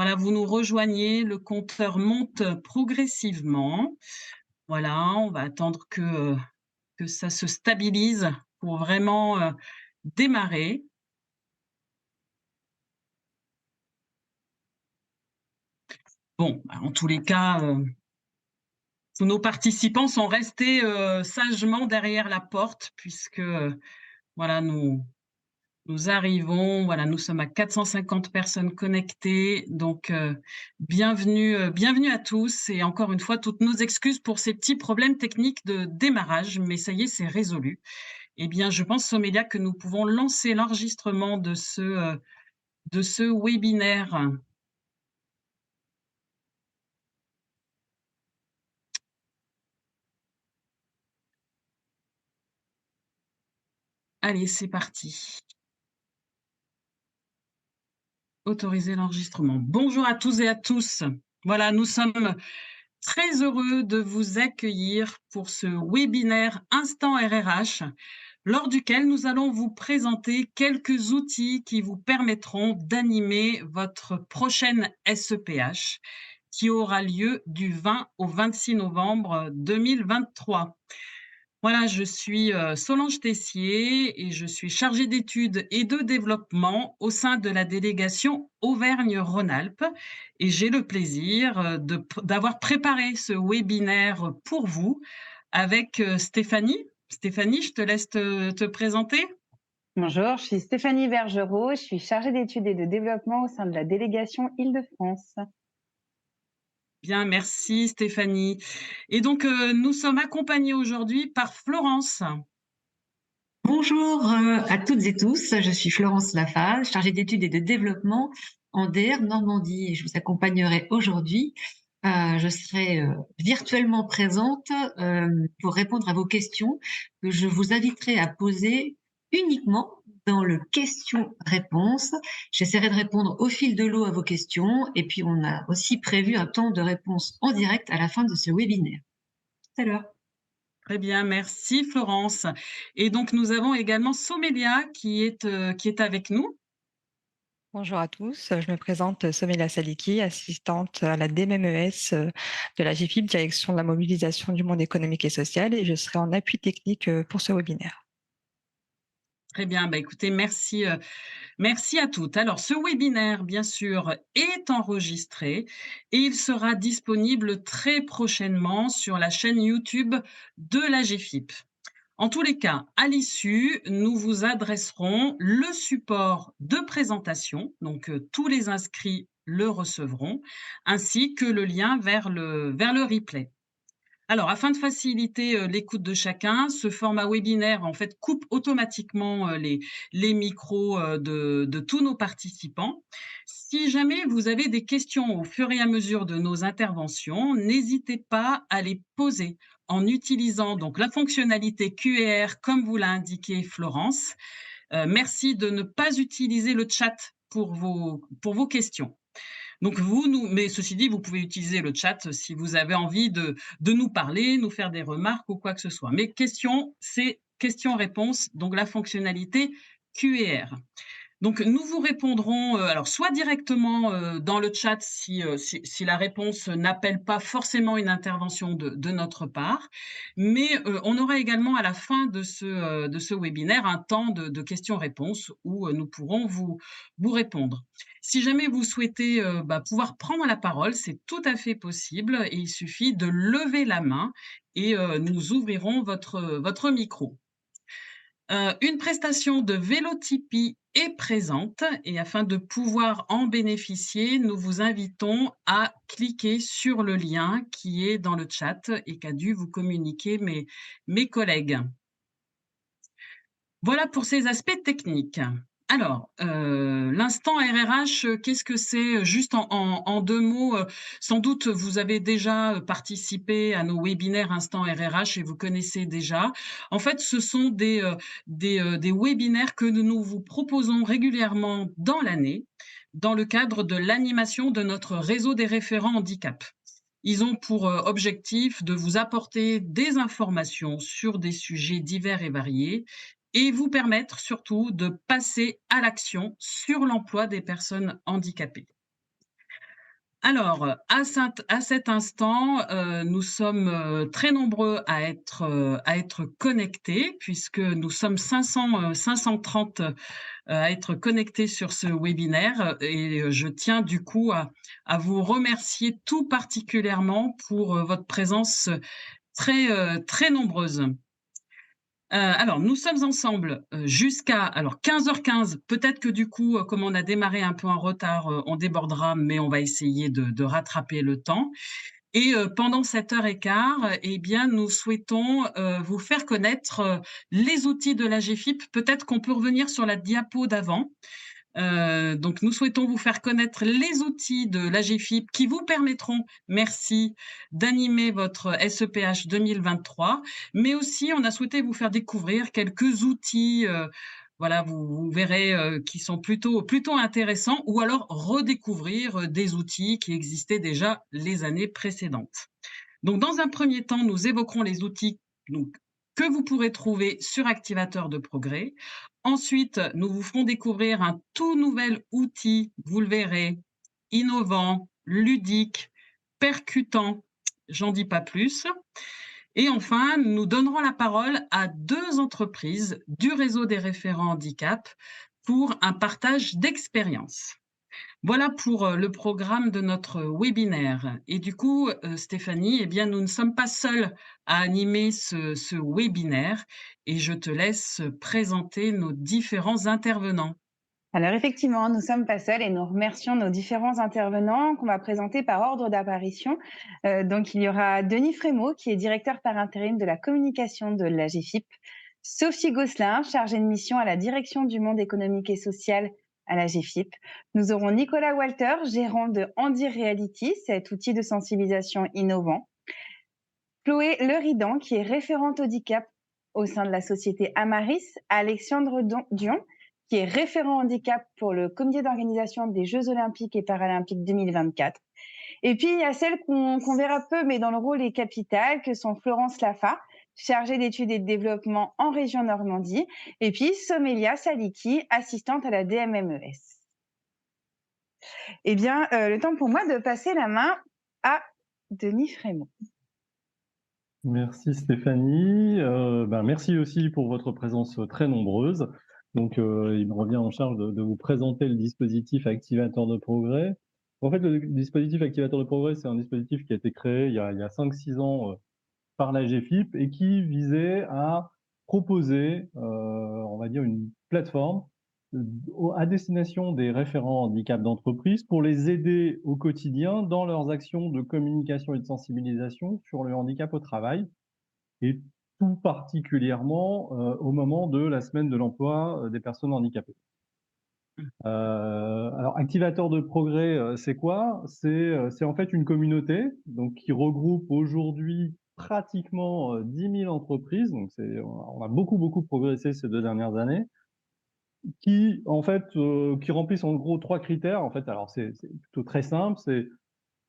Voilà, vous nous rejoignez, le compteur monte progressivement. Voilà, on va attendre que ça se stabilise pour vraiment, démarrer. Bon, bah, en tous les cas, tous nos participants sont restés, sagement derrière la porte puisque, voilà, nous arrivons, voilà, nous sommes à 450 personnes connectées, donc bienvenue à tous et encore une fois, toutes nos excuses pour ces petits problèmes techniques de démarrage, mais ça y est, c'est résolu. Eh bien, je pense, Somélia, que nous pouvons lancer l'enregistrement de ce webinaire. Allez, c'est parti. Autoriser l'enregistrement. Bonjour à tous et à tous. Voilà, nous sommes très heureux de vous accueillir pour ce webinaire Instant RRH, lors duquel nous allons vous présenter quelques outils qui vous permettront d'animer votre prochaine SEPH, qui aura lieu du 20 au 26 novembre 2023. Voilà, je suis Solange Tessier et je suis chargée d'études et de développement au sein de la délégation Auvergne-Rhône-Alpes et j'ai le plaisir d'avoir préparé ce webinaire pour vous avec Stéphanie. Stéphanie, je te laisse te présenter. Bonjour, je suis Stéphanie Bergerot, je suis chargée d'études et de développement au sein de la délégation Île-de-France. Bien, merci Stéphanie. Et donc, nous sommes accompagnés aujourd'hui par Florence. Bonjour à toutes et tous, je suis Florence Laffaz, chargée d'études et de développement en DR Normandie et je vous accompagnerai aujourd'hui. Je serai virtuellement présente pour répondre à vos questions que je vous inviterai à poser uniquement dans le question-réponse. J'essaierai de répondre au fil de l'eau à vos questions et puis on a aussi prévu un temps de réponse en direct à la fin de ce webinaire. Tout à l'heure. Très bien, merci Florence. Et donc nous avons également Somélia qui est avec nous. Bonjour à tous, je me présente Somélia Saliki, assistante à la DMMES de la GFIP, Direction de la mobilisation du monde économique et social, et je serai en appui technique pour ce webinaire. Très bien, bah écoutez, merci, merci à toutes. Alors ce webinaire, bien sûr, est enregistré et il sera disponible très prochainement sur la chaîne YouTube de la GFIP. En tous les cas, à l'issue, nous vous adresserons le support de présentation, donc tous les inscrits le recevront, ainsi que le lien vers le replay. Alors, afin de faciliter l'écoute de chacun, ce format webinaire en fait coupe automatiquement les micros de tous nos participants. Si jamais vous avez des questions au fur et à mesure de nos interventions, n'hésitez pas à les poser en utilisant donc la fonctionnalité Q&R comme vous l'a indiqué Florence. Merci de ne pas utiliser le chat pour vos questions. Donc mais ceci dit, vous pouvez utiliser le chat si vous avez envie de nous parler, nous faire des remarques ou quoi que ce soit. Mais question, c'est question-réponse, donc la fonctionnalité Q&R. Donc nous vous répondrons, alors soit directement, dans le chat si la réponse n'appelle pas forcément une intervention de notre part, mais, on aura également à la fin de ce webinaire un temps de questions-réponses où, nous pourrons vous répondre. Si jamais vous souhaitez, pouvoir prendre la parole, c'est tout à fait possible et il suffit de lever la main et nous ouvrirons votre micro. Une prestation de Vélotipie est présente et afin de pouvoir en bénéficier, nous vous invitons à cliquer sur le lien qui est dans le chat et qu'a dû vous communiquer mes collègues. Voilà pour ces aspects techniques. Alors, l'instant RRH, qu'est-ce que c'est? Juste en 2 mots, sans doute vous avez déjà participé à nos webinaires Instant RRH et vous connaissez déjà. En fait, ce sont des webinaires que nous vous proposons régulièrement dans l'année, dans le cadre de l'animation de notre réseau des référents handicap. Ils ont pour, objectif de vous apporter des informations sur des sujets divers et variés et vous permettre surtout de passer à l'action sur l'emploi des personnes handicapées. Alors, à cet instant, nous sommes, très nombreux à être connectés puisque nous sommes 530, à être connectés sur ce webinaire, et je tiens du coup à vous remercier tout particulièrement pour, votre présence, très nombreuse. Alors nous sommes ensemble, jusqu'à alors 15h15. Peut-être que du coup, comme on a démarré un peu en retard, on débordera, mais on va essayer de rattraper le temps. Et pendant cette heure et quart, eh bien, nous souhaitons, vous faire connaître, les outils de la GFIP. Peut-être qu'on peut revenir sur la diapo d'avant. Donc nous souhaitons vous faire connaître les outils de l'AGFIP qui vous permettront, merci, d'animer votre SEPH 2023. Mais aussi, on a souhaité vous faire découvrir quelques outils, voilà, vous verrez, qui sont plutôt intéressants, ou alors redécouvrir, des outils qui existaient déjà les années précédentes. Donc, dans un premier temps, nous évoquerons les outils donc, que vous pourrez trouver sur Activateur de progrès. Ensuite, nous vous ferons découvrir un tout nouvel outil, vous le verrez, innovant, ludique, percutant. J'en dis pas plus. Et enfin, nous donnerons la parole à 2 entreprises du réseau des référents handicap pour un partage d'expériences. Voilà pour, le programme de notre webinaire. Et du coup, Stéphanie, eh bien, nous ne sommes pas seuls à animer ce webinaire, et je te laisse présenter nos différents intervenants. Alors effectivement, nous ne sommes pas seuls et nous remercions nos différents intervenants qu'on va présenter par ordre d'apparition. Donc il y aura Denis Frémaux, qui est directeur par intérim de la communication de la GFIP, Sophie Gosselin, chargée de mission à la direction du monde économique et social à la GFIP. Nous aurons Nicolas Walter, gérant de Handi Reality, cet outil de sensibilisation innovant. Chloé Leridan, qui est référente handicap au sein de la société Amaris, Alexandre Dion, qui est référent handicap pour le comité d'organisation des Jeux olympiques et paralympiques 2024. Et puis, il y a celle qu'on verra peu, mais dont le rôle est capital, que sont Florence Laffa, chargée d'études et de développement en région Normandie, et puis Somélia Saliki, assistante à la DMMES. Eh bien, le temps pour moi de passer la main à Denis Frémaux. Merci Stéphanie. Merci aussi pour votre présence très nombreuse. Donc, il me revient en charge de vous présenter le dispositif Activateur de progrès. En fait, le dispositif Activateur de progrès, c'est un dispositif qui a été créé il y a 5-6 ans par la GFIP et qui visait à proposer, on va dire, une plateforme à destination des référents handicap d'entreprise pour les aider au quotidien dans leurs actions de communication et de sensibilisation sur le handicap au travail, et tout particulièrement au moment de la semaine de l'emploi des personnes handicapées. Alors, Activateur de progrès, c'est quoi? C'est en fait une communauté donc, qui regroupe aujourd'hui pratiquement 10 000 entreprises. Donc, on a beaucoup progressé ces 2 dernières années, qui en fait qui remplissent en gros 3 critères. En fait, alors c'est plutôt très simple, c'est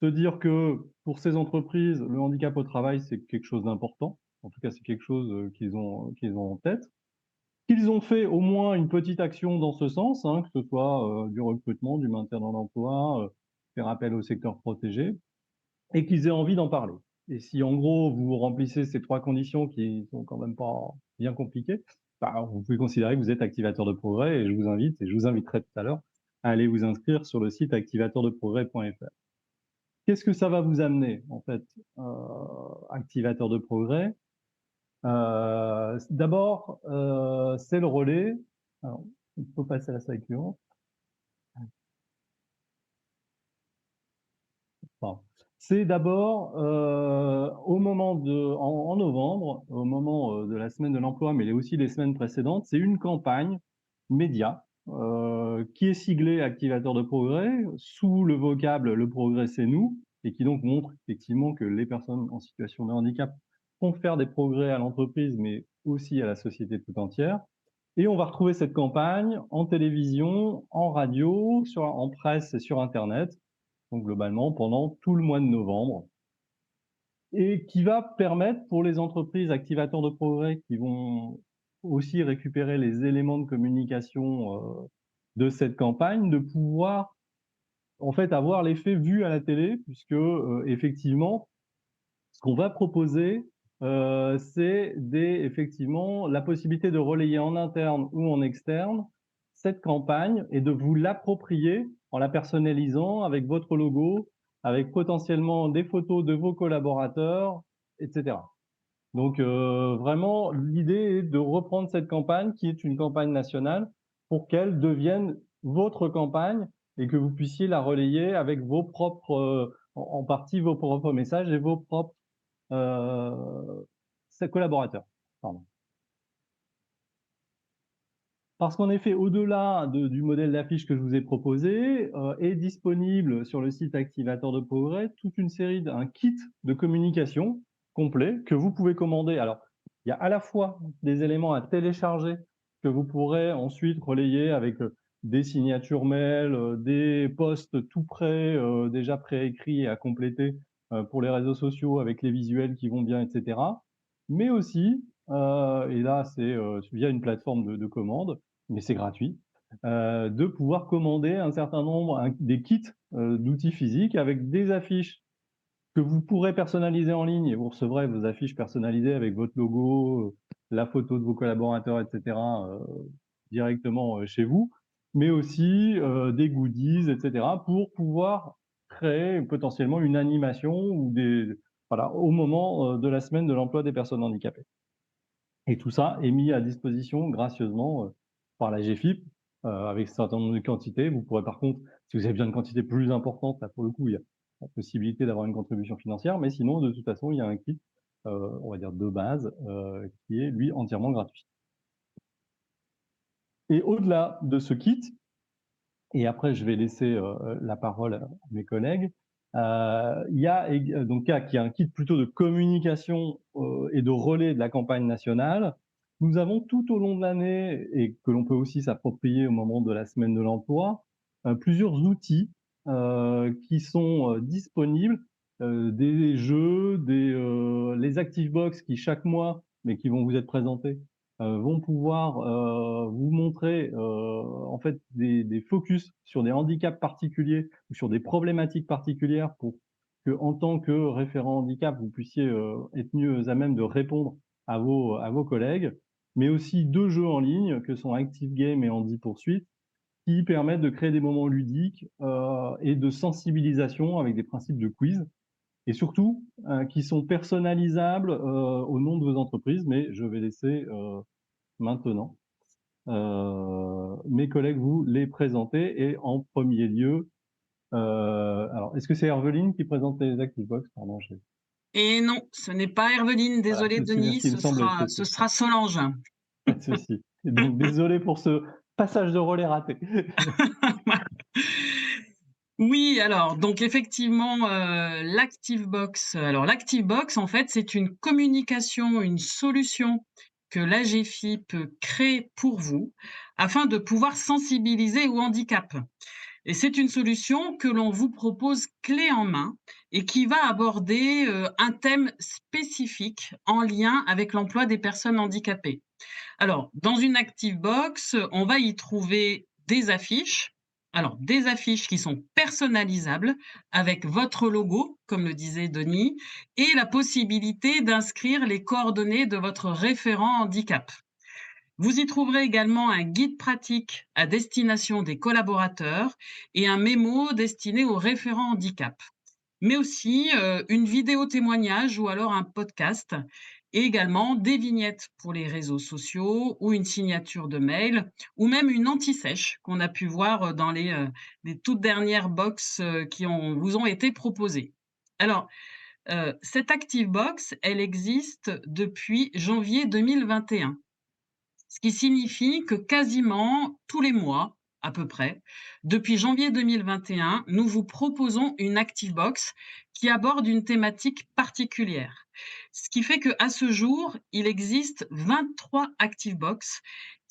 se dire que pour ces entreprises, le handicap au travail, c'est quelque chose d'important. En tout cas, c'est quelque chose qu'ils ont en tête. Qu'ils ont fait au moins une petite action dans ce sens, hein, que ce soit du recrutement, du maintien dans l'emploi, faire appel au secteur protégé, et qu'ils aient envie d'en parler. Et si en gros vous remplissez ces 3 conditions qui sont quand même pas bien compliquées, vous pouvez considérer que vous êtes activateur de progrès, et je vous inviterai tout à l'heure à aller vous inscrire sur le site activateurdeprogrès.fr. Qu'est-ce que ça va vous amener en fait, activateur de progrès? D'abord, c'est le relais. Alors, il faut passer à la slide suivante. Pardon. C'est d'abord en novembre, au moment de la semaine de l'emploi, mais aussi les semaines précédentes, c'est une campagne média qui est siglée Activateur de progrès sous le vocable Le progrès c'est nous, et qui donc montre effectivement que les personnes en situation de handicap font faire des progrès à l'entreprise, mais aussi à la société tout entière. Et on va retrouver cette campagne en télévision, en radio, en presse et sur Internet, donc globalement pendant tout le mois de novembre, et qui va permettre pour les entreprises activateurs de progrès qui vont aussi récupérer les éléments de communication de cette campagne de pouvoir en fait, avoir l'effet vu à la télé puisque, effectivement, ce qu'on va proposer, c'est effectivement la possibilité de relayer en interne ou en externe cette campagne et de vous l'approprier en la personnalisant avec votre logo, avec potentiellement des photos de vos collaborateurs, et cetera. Donc, vraiment, l'idée est de reprendre cette campagne qui est une campagne nationale pour qu'elle devienne votre campagne et que vous puissiez la relayer avec vos propres, en partie vos propres messages et vos propres ses collaborateurs, pardon. Parce qu'en effet, au-delà du modèle d'affiche que je vous ai proposé, est disponible sur le site Activateur de Progrès toute une série un kit de communication complet que vous pouvez commander. Alors, il y a à la fois des éléments à télécharger que vous pourrez ensuite relayer avec, des signatures mail, des posts tout prêts, déjà préécrits et à compléter, pour les réseaux sociaux avec les visuels qui vont bien et cetera. Mais aussi, et là c'est, via une plateforme de commande, mais c'est gratuit, de pouvoir commander un certain nombre, des kits d'outils physiques avec des affiches que vous pourrez personnaliser en ligne et vous recevrez vos affiches personnalisées avec votre logo, la photo de vos collaborateurs, et cetera, directement chez vous, mais aussi des goodies, et cetera, pour pouvoir créer potentiellement une animation ou voilà, au moment de la semaine de l'emploi des personnes handicapées. Et tout ça est mis à disposition gracieusement, par la GFIP, avec un certain nombre de quantités. Vous pourrez par contre, si vous avez besoin de quantités plus importantes, là pour le coup, il y a la possibilité d'avoir une contribution financière, mais sinon de toute façon, il y a un kit, on va dire de base, qui est lui entièrement gratuit. Et au-delà de ce kit, et après je vais laisser, la parole à mes collègues, il y a donc qui est un kit plutôt de communication, et de relais de la campagne nationale. Nous avons tout au long de l'année et que l'on peut aussi s'approprier au moment de la semaine de l'emploi, plusieurs outils, qui sont, disponibles, des jeux, les ActiveBox qui chaque mois, mais qui vont vous être présentés, vont pouvoir, vous montrer, en fait des focus sur des handicaps particuliers ou sur des problématiques particulières pour qu'en tant que référent handicap, vous puissiez, être mieux à même de répondre à vos collègues. Mais aussi 2 jeux en ligne que sont Active Game et Handi Poursuite, qui permettent de créer des moments ludiques, et de sensibilisation avec des principes de quiz et surtout, qui sont personnalisables, au nom de vos entreprises. Mais je vais laisser, maintenant, mes collègues vous les présenter et en premier lieu, alors est-ce que c'est Herveline qui présente les ActiveBox? Pardon, Et non, ce n'est pas Herveline, voilà, désolée c'est bien ce Denis, qui me semblait, ce sera Solange. pas de souci. Et donc désolé pour ce passage de relais raté. Oui, alors donc effectivement, l'ActiveBox, en fait, c'est une communication, une solution que l'AGFiP crée pour vous, afin de pouvoir sensibiliser au handicap. Et c'est une solution que l'on vous propose clé en main et qui va aborder, un thème spécifique en lien avec l'emploi des personnes handicapées. Alors, dans une ActiveBox, on va y trouver des affiches. Alors, des affiches qui sont personnalisables avec votre logo, comme le disait Denis, et la possibilité d'inscrire les coordonnées de votre référent handicap. Vous y trouverez également un guide pratique à destination des collaborateurs et un mémo destiné aux référents handicap, mais aussi une vidéo témoignage ou alors un podcast et également des vignettes pour les réseaux sociaux ou une signature de mail ou même une anti-sèche qu'on a pu voir dans les toutes dernières box qui vous ont été proposées. Alors, cette ActiveBox, elle existe depuis janvier 2021. Ce qui signifie que quasiment tous les mois, à peu près, depuis janvier 2021, nous vous proposons une ActiveBox qui aborde une thématique particulière. Ce qui fait qu'à ce jour, il existe 23 ActiveBox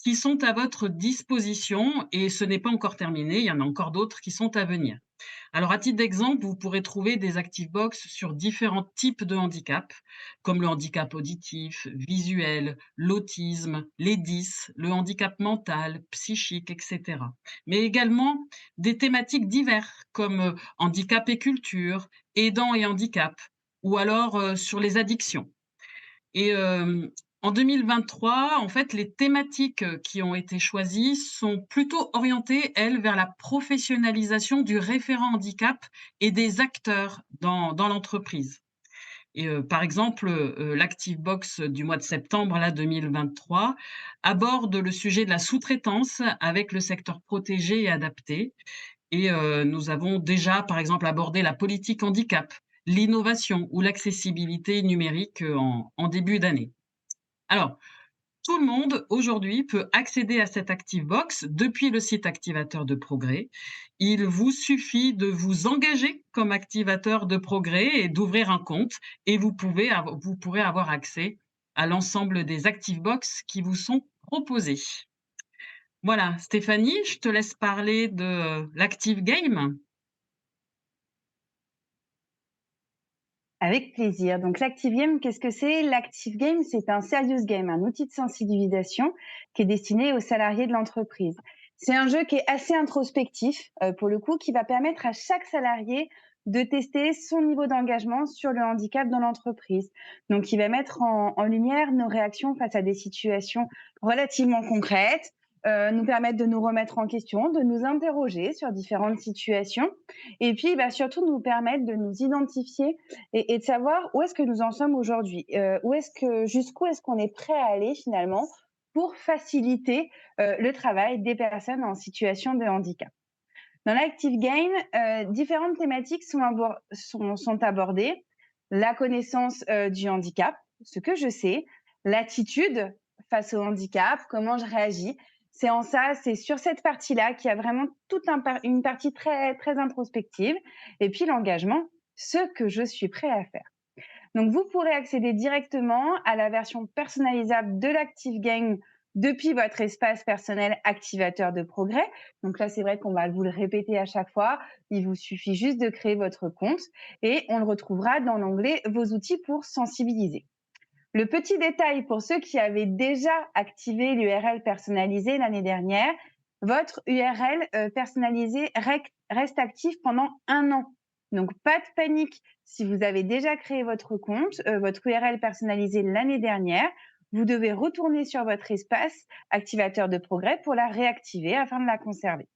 qui sont à votre disposition et ce n'est pas encore terminé, il y en a encore d'autres qui sont à venir. Alors, à titre d'exemple, vous pourrez trouver des ActiveBox sur différents types de handicap, comme le handicap auditif, visuel, l'autisme, les 10, le handicap mental, psychique, etc. Mais également des thématiques diverses, comme handicap et culture, aidants et handicap, ou alors sur les addictions. Et en 2023, en fait, les thématiques, qui ont été choisies sont plutôt orientées, elles, vers la professionnalisation du référent handicap et des acteurs dans l'entreprise. Et par exemple, l'ActiveBox du mois de septembre, là, 2023, aborde le sujet de la sous-traitance avec le secteur protégé et adapté. Et nous avons déjà, par exemple, abordé la politique handicap, l'innovation ou l'accessibilité numérique, en début d'année. Alors, tout le monde aujourd'hui peut accéder à cette ActiveBox depuis le site activateur de Progrès. Il vous suffit de vous engager comme activateur de Progrès et d'ouvrir un compte et vous pourrez avoir accès à l'ensemble des ActiveBox qui vous sont proposées. Voilà, Stéphanie, je te laisse parler de l'Active Game. Avec plaisir. Donc l'Active Game, qu'est-ce que c'est? L'Active Game, c'est un serious game, un outil de sensibilisation qui est destiné aux salariés de l'entreprise. C'est un jeu qui est assez introspectif, pour le coup, qui va permettre à chaque salarié de tester son niveau d'engagement sur le handicap dans l'entreprise. Donc, il va mettre en lumière nos réactions face à des situations relativement concrètes, nous permettre de nous remettre en question, de nous interroger sur différentes situations, et puis il va surtout nous permettre de nous identifier et de savoir où est-ce que nous en sommes aujourd'hui, jusqu'où est-ce qu'on est prêt à aller finalement pour faciliter le travail des personnes en situation de handicap. Dans l'Active Game, différentes thématiques sont abordées. La connaissance du handicap, ce que je sais, l'attitude face au handicap, comment je réagis. C'est sur cette partie-là qu'il y a vraiment une partie très, très introspective. Et puis l'engagement, ce que je suis prêt à faire. Donc, vous pourrez accéder directement à la version personnalisable de l'Active Game depuis votre espace personnel activateur de Progrès. Donc là, c'est vrai qu'on va vous le répéter à chaque fois. Il vous suffit juste de créer votre compte et on le retrouvera dans l'onglet Vos outils pour sensibiliser. Le petit détail pour ceux qui avaient déjà activé l'URL personnalisée l'année dernière, votre URL personnalisée reste active pendant 1 an. Donc, pas de panique. Si vous avez déjà créé votre compte, votre URL personnalisée l'année dernière, vous devez retourner sur votre espace activateur de Progrès pour la réactiver afin de la conserver.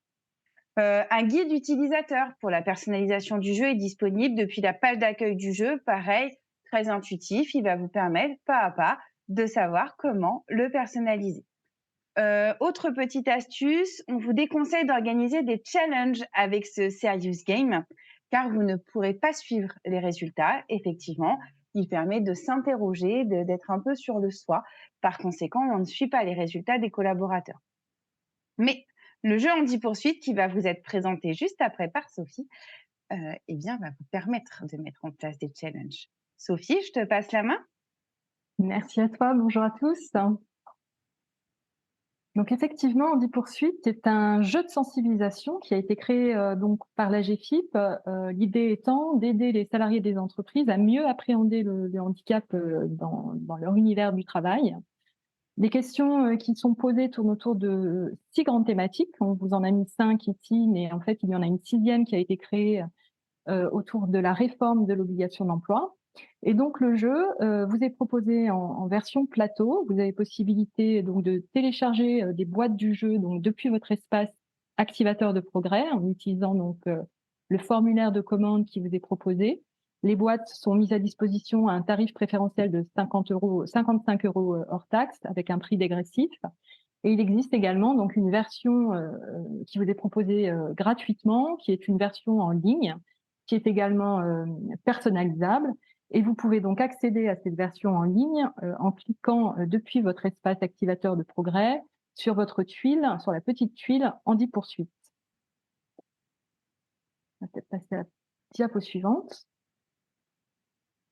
Un guide utilisateur pour la personnalisation du jeu est disponible depuis la page d'accueil du jeu. Pareil, très intuitif, il va vous permettre pas à pas de savoir comment le personnaliser. Autre petite astuce, on vous déconseille d'organiser des challenges avec ce serious game car vous ne pourrez pas suivre les résultats. Effectivement, il permet de s'interroger, d'être un peu sur le soi. Par conséquent, on ne suit pas les résultats des collaborateurs. Mais le jeu en 10 poursuites qui va vous être présenté juste après par Sophie, eh bien, va vous permettre de mettre en place des challenges. Sophie, je te passe la main. Merci à toi, bonjour à tous. Donc effectivement, Andy Poursuite est un jeu de sensibilisation qui a été créé donc par la GFIP. L'idée étant d'aider les salariés des entreprises à mieux appréhender le handicap dans leur univers du travail. Les questions qui sont posées tournent autour de 6 grandes thématiques. On vous en a mis 5 ici, mais en fait, il y en a une 6e qui a été créée autour de la réforme de l'obligation d'emploi. Et donc le jeu vous est proposé en version plateau. Vous avez possibilité donc de télécharger des boîtes du jeu donc depuis votre espace activateur de Progrès en utilisant donc le formulaire de commande qui vous est proposé. Les boîtes sont mises à disposition à un tarif préférentiel de 55 € hors taxe avec un prix dégressif. Et il existe également donc une version qui vous est proposée gratuitement, qui est une version en ligne, qui est également personnalisable. Et vous pouvez donc accéder à cette version en ligne en cliquant depuis votre espace activateur de Progrès sur votre tuile, sur la petite tuile Andy Poursuite. On va peut-être passer à la diapo suivante.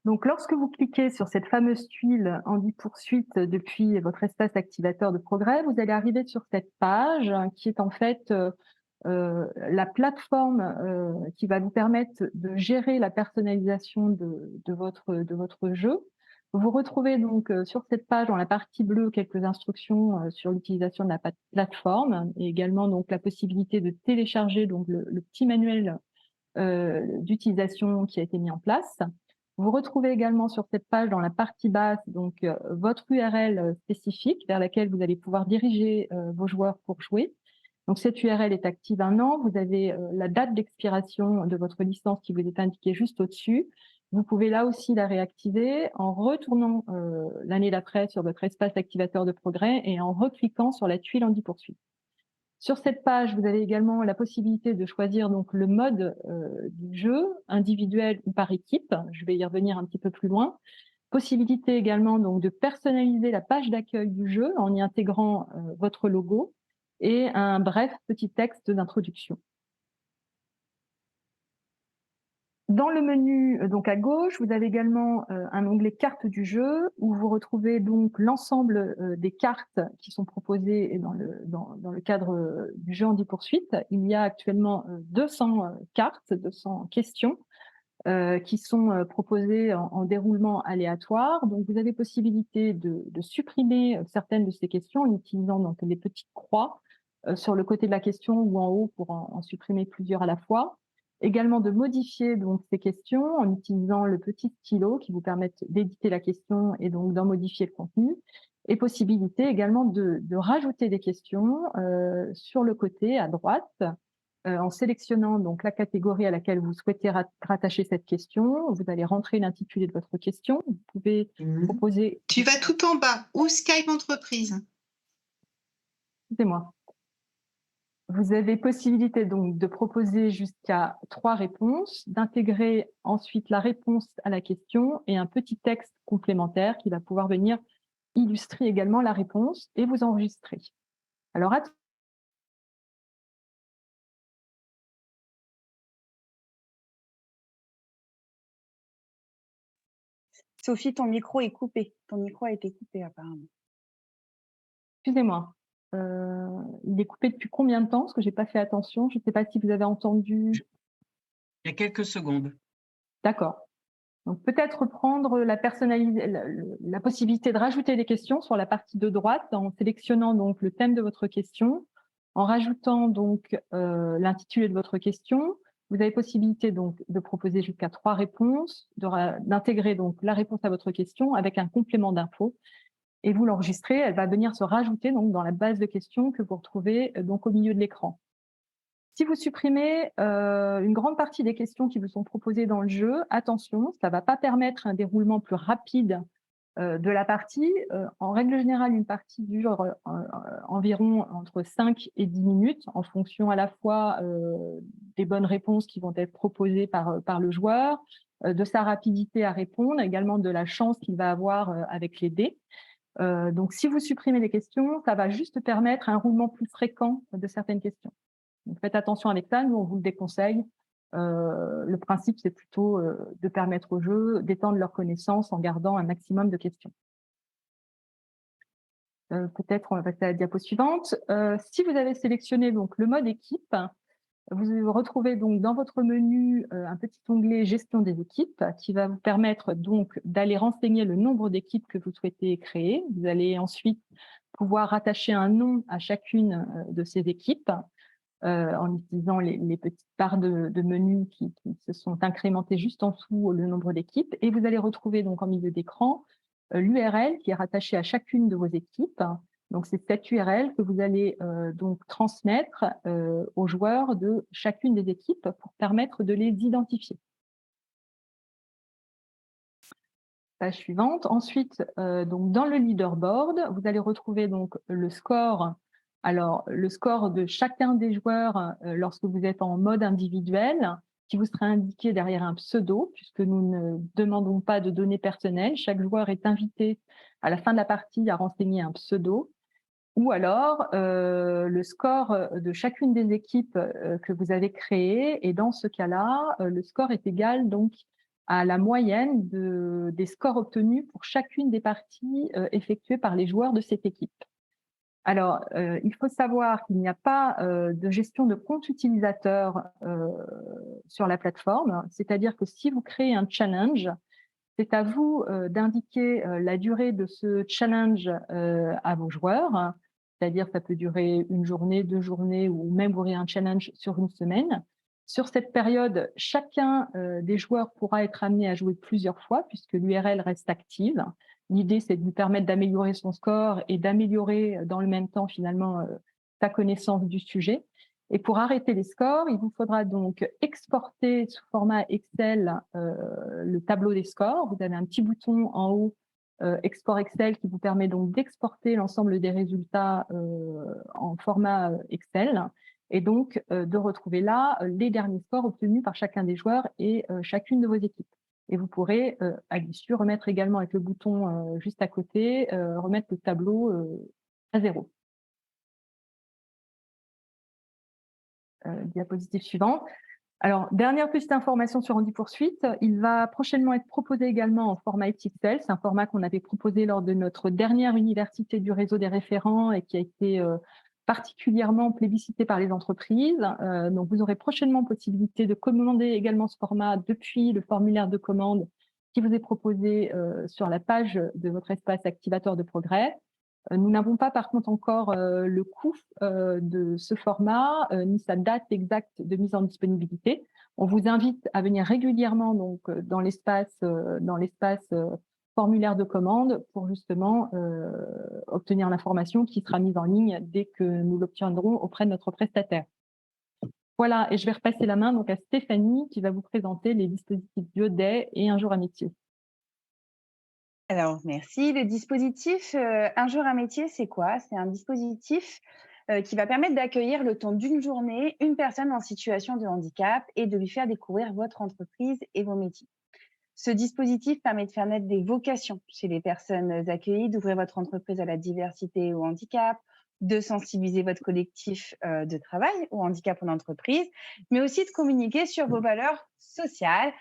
Donc, lorsque vous cliquez sur cette fameuse tuile Andy Poursuite depuis votre espace activateur de Progrès, vous allez arriver sur cette page qui est en fait la plateforme qui va vous permettre de gérer la personnalisation de votre jeu. Vous retrouvez donc sur cette page, dans la partie bleue, quelques instructions sur l'utilisation de la plateforme et également donc la possibilité de télécharger donc le petit manuel d'utilisation qui a été mis en place. Vous retrouvez également sur cette page, dans la partie basse, donc votre URL spécifique vers laquelle vous allez pouvoir diriger vos joueurs pour jouer. Donc cette URL est active 1 an. Vous avez la date d'expiration de votre licence qui vous est indiquée juste au-dessus. Vous pouvez là aussi la réactiver en retournant l'année d'après sur votre espace activateur de progrès et en recliquant sur la tuile en poursuite. Sur cette page, vous avez également la possibilité de choisir donc le mode du jeu, individuel ou par équipe. Je vais y revenir un petit peu plus loin. Possibilité également donc de personnaliser la page d'accueil du jeu en y intégrant votre logo et un bref petit texte d'introduction. Dans le menu donc à gauche, vous avez également un onglet carte du jeu où vous retrouvez donc l'ensemble des cartes qui sont proposées dans le cadre du jeu en 10 poursuites. Il y a actuellement 200 cartes, 200 questions qui sont proposées en déroulement aléatoire. Donc vous avez possibilité de supprimer certaines de ces questions en utilisant donc les petites croix sur le côté de la question ou en haut pour en supprimer plusieurs à la fois. Également de modifier donc ces questions en utilisant le petit stylo qui vous permet d'éditer la question et donc d'en modifier le contenu. Et possibilité également de rajouter des questions sur le côté à droite en sélectionnant donc la catégorie à laquelle vous souhaitez rattacher cette question. Vous allez rentrer l'intitulé de votre question. Vous pouvez proposer. Tu vas tout en bas, ou Skype entreprise. Excusez-moi. Vous avez possibilité donc de proposer jusqu'à 3 réponses, d'intégrer ensuite la réponse à la question et un petit texte complémentaire qui va pouvoir venir illustrer également la réponse et vous enregistrer. Alors, Sophie, ton micro est coupé. Ton micro a été coupé apparemment. Excusez-moi. Il est coupé depuis combien de temps? Parce que je n'ai pas fait attention. Je ne sais pas si vous avez entendu. Il y a quelques secondes. D'accord. Donc peut-être reprendre la possibilité de rajouter des questions sur la partie de droite en sélectionnant donc le thème de votre question, en rajoutant donc l'intitulé de votre question. Vous avez possibilité donc de proposer jusqu'à 3 réponses, d'intégrer donc la réponse à votre question avec un complément d'info. Et vous l'enregistrez, elle va venir se rajouter donc dans la base de questions que vous retrouvez donc au milieu de l'écran. Si vous supprimez une grande partie des questions qui vous sont proposées dans le jeu, attention, ça ne va pas permettre un déroulement plus rapide de la partie. En règle générale, une partie dure environ entre 5 et 10 minutes en fonction à la fois des bonnes réponses qui vont être proposées par le joueur, de sa rapidité à répondre, également de la chance qu'il va avoir avec les dés. Donc, si vous supprimez les questions, ça va juste permettre un roulement plus fréquent de certaines questions. Donc, faites attention avec ça, nous on vous le déconseille. Le principe, c'est plutôt de permettre aux jeux d'étendre leurs connaissances en gardant un maximum de questions. Peut-être on va passer à la diapo suivante. Si vous avez sélectionné donc le mode équipe, vous retrouvez donc dans votre menu un petit onglet gestion des équipes qui va vous permettre donc d'aller renseigner le nombre d'équipes que vous souhaitez créer. Vous allez ensuite pouvoir rattacher un nom à chacune de ces équipes en utilisant les petites barres de menu qui se sont incrémentées juste en dessous le nombre d'équipes. Et vous allez retrouver donc en milieu d'écran l'URL qui est rattachée à chacune de vos équipes. Donc, c'est cette URL que vous allez donc transmettre aux joueurs de chacune des équipes pour permettre de les identifier. Page suivante. Ensuite, donc dans le leaderboard, vous allez retrouver donc le score. Alors, le score de chacun des joueurs lorsque vous êtes en mode individuel, qui vous sera indiqué derrière un pseudo, puisque nous ne demandons pas de données personnelles. Chaque joueur est invité à la fin de la partie à renseigner un pseudo. Ou alors le score de chacune des équipes que vous avez créées. Et dans ce cas-là, le score est égal donc à la moyenne des scores obtenus pour chacune des parties effectuées par les joueurs de cette équipe. Alors, il faut savoir qu'il n'y a pas de gestion de compte utilisateur sur la plateforme. C'est-à-dire que si vous créez un challenge, c'est à vous d'indiquer la durée de ce challenge à vos joueurs. C'est-à-dire que ça peut durer 1 journée, 2 journées ou même ouvrir un challenge sur 1 semaine. Sur cette période, chacun des joueurs pourra être amené à jouer plusieurs fois puisque l'URL reste active. L'idée, c'est de lui permettre d'améliorer son score et d'améliorer dans le même temps finalement sa connaissance du sujet. Et pour arrêter les scores, il vous faudra donc exporter sous format Excel le tableau des scores. Vous avez un petit bouton en haut Export Excel qui vous permet donc d'exporter l'ensemble des résultats en format Excel et donc de retrouver là les derniers scores obtenus par chacun des joueurs et chacune de vos équipes. Et vous pourrez à l'issue remettre également avec le bouton juste à côté, remettre le tableau à 0. Diapositive suivante. Alors, dernière petite information sur Andy Poursuite, il va prochainement être proposé également en format XXL. C'est un format qu'on avait proposé lors de notre dernière université du réseau des référents et qui a été particulièrement plébiscité par les entreprises. Donc, vous aurez prochainement possibilité de commander également ce format depuis le formulaire de commande qui vous est proposé sur la page de votre espace activateur de progrès. Nous n'avons pas par contre encore le coût de ce format ni sa date exacte de mise en disponibilité. On vous invite à venir régulièrement donc dans l'espace formulaire de commande pour justement obtenir l'information qui sera mise en ligne dès que nous l'obtiendrons auprès de notre prestataire. Voilà, et je vais repasser la main donc à Stéphanie qui va vous présenter les dispositifs Diodet et Un jour un métier. Alors, merci. Le dispositif Un jour un métier, c'est quoi? C'est un dispositif qui va permettre d'accueillir le temps d'une journée une personne en situation de handicap et de lui faire découvrir votre entreprise et vos métiers. Ce dispositif permet de faire naître des vocations chez les personnes accueillies, d'ouvrir votre entreprise à la diversité et au handicap, de sensibiliser votre collectif de travail au handicap en entreprise, mais aussi de communiquer sur vos valeurs sociales,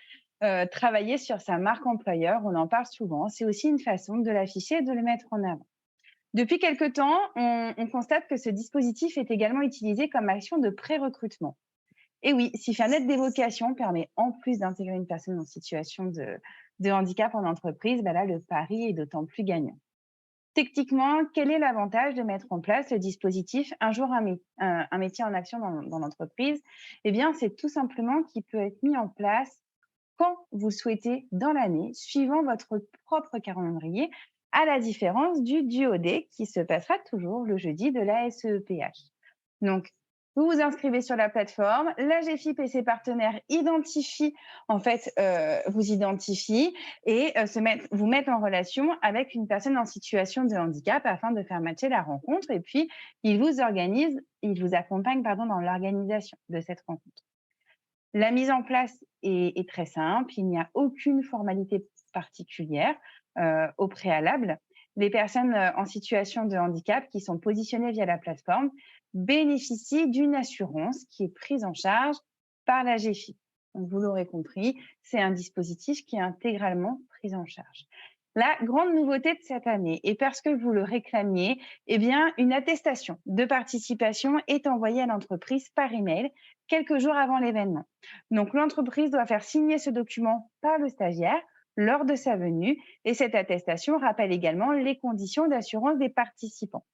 travailler sur sa marque employeur, on en parle souvent. C'est aussi une façon de l'afficher et de le mettre en avant. Depuis quelque temps, on constate que ce dispositif est également utilisé comme action de pré-recrutement. Et oui, si faire naître des vocations permet en plus d'intégrer une personne en situation de handicap en entreprise, ben là, le pari est d'autant plus gagnant. Techniquement, quel est l'avantage de mettre en place le dispositif Un jour un métier en action dans l'entreprise? Eh bien, c'est tout simplement qu'il peut être mis en place quand vous le souhaitez dans l'année, suivant votre propre calendrier, à la différence du duodé qui se passera toujours le jeudi de la SEEPH. Donc, vous vous inscrivez sur la plateforme, la GFIP et ses partenaires vous identifient et vous mettent en relation avec une personne en situation de handicap afin de faire matcher la rencontre. Et puis, ils vous accompagnent dans l'organisation de cette rencontre. La mise en place est très simple, il n'y a aucune formalité particulière au préalable. Les personnes en situation de handicap qui sont positionnées via la plateforme bénéficient d'une assurance qui est prise en charge par la GFIP. Donc, vous l'aurez compris, c'est un dispositif qui est intégralement pris en charge. La grande nouveauté de cette année, et parce que vous le réclamiez, eh bien, une attestation de participation est envoyée à l'entreprise par email quelques jours avant l'événement. Donc, l'entreprise doit faire signer ce document par le stagiaire lors de sa venue et cette attestation rappelle également les conditions d'assurance des participants.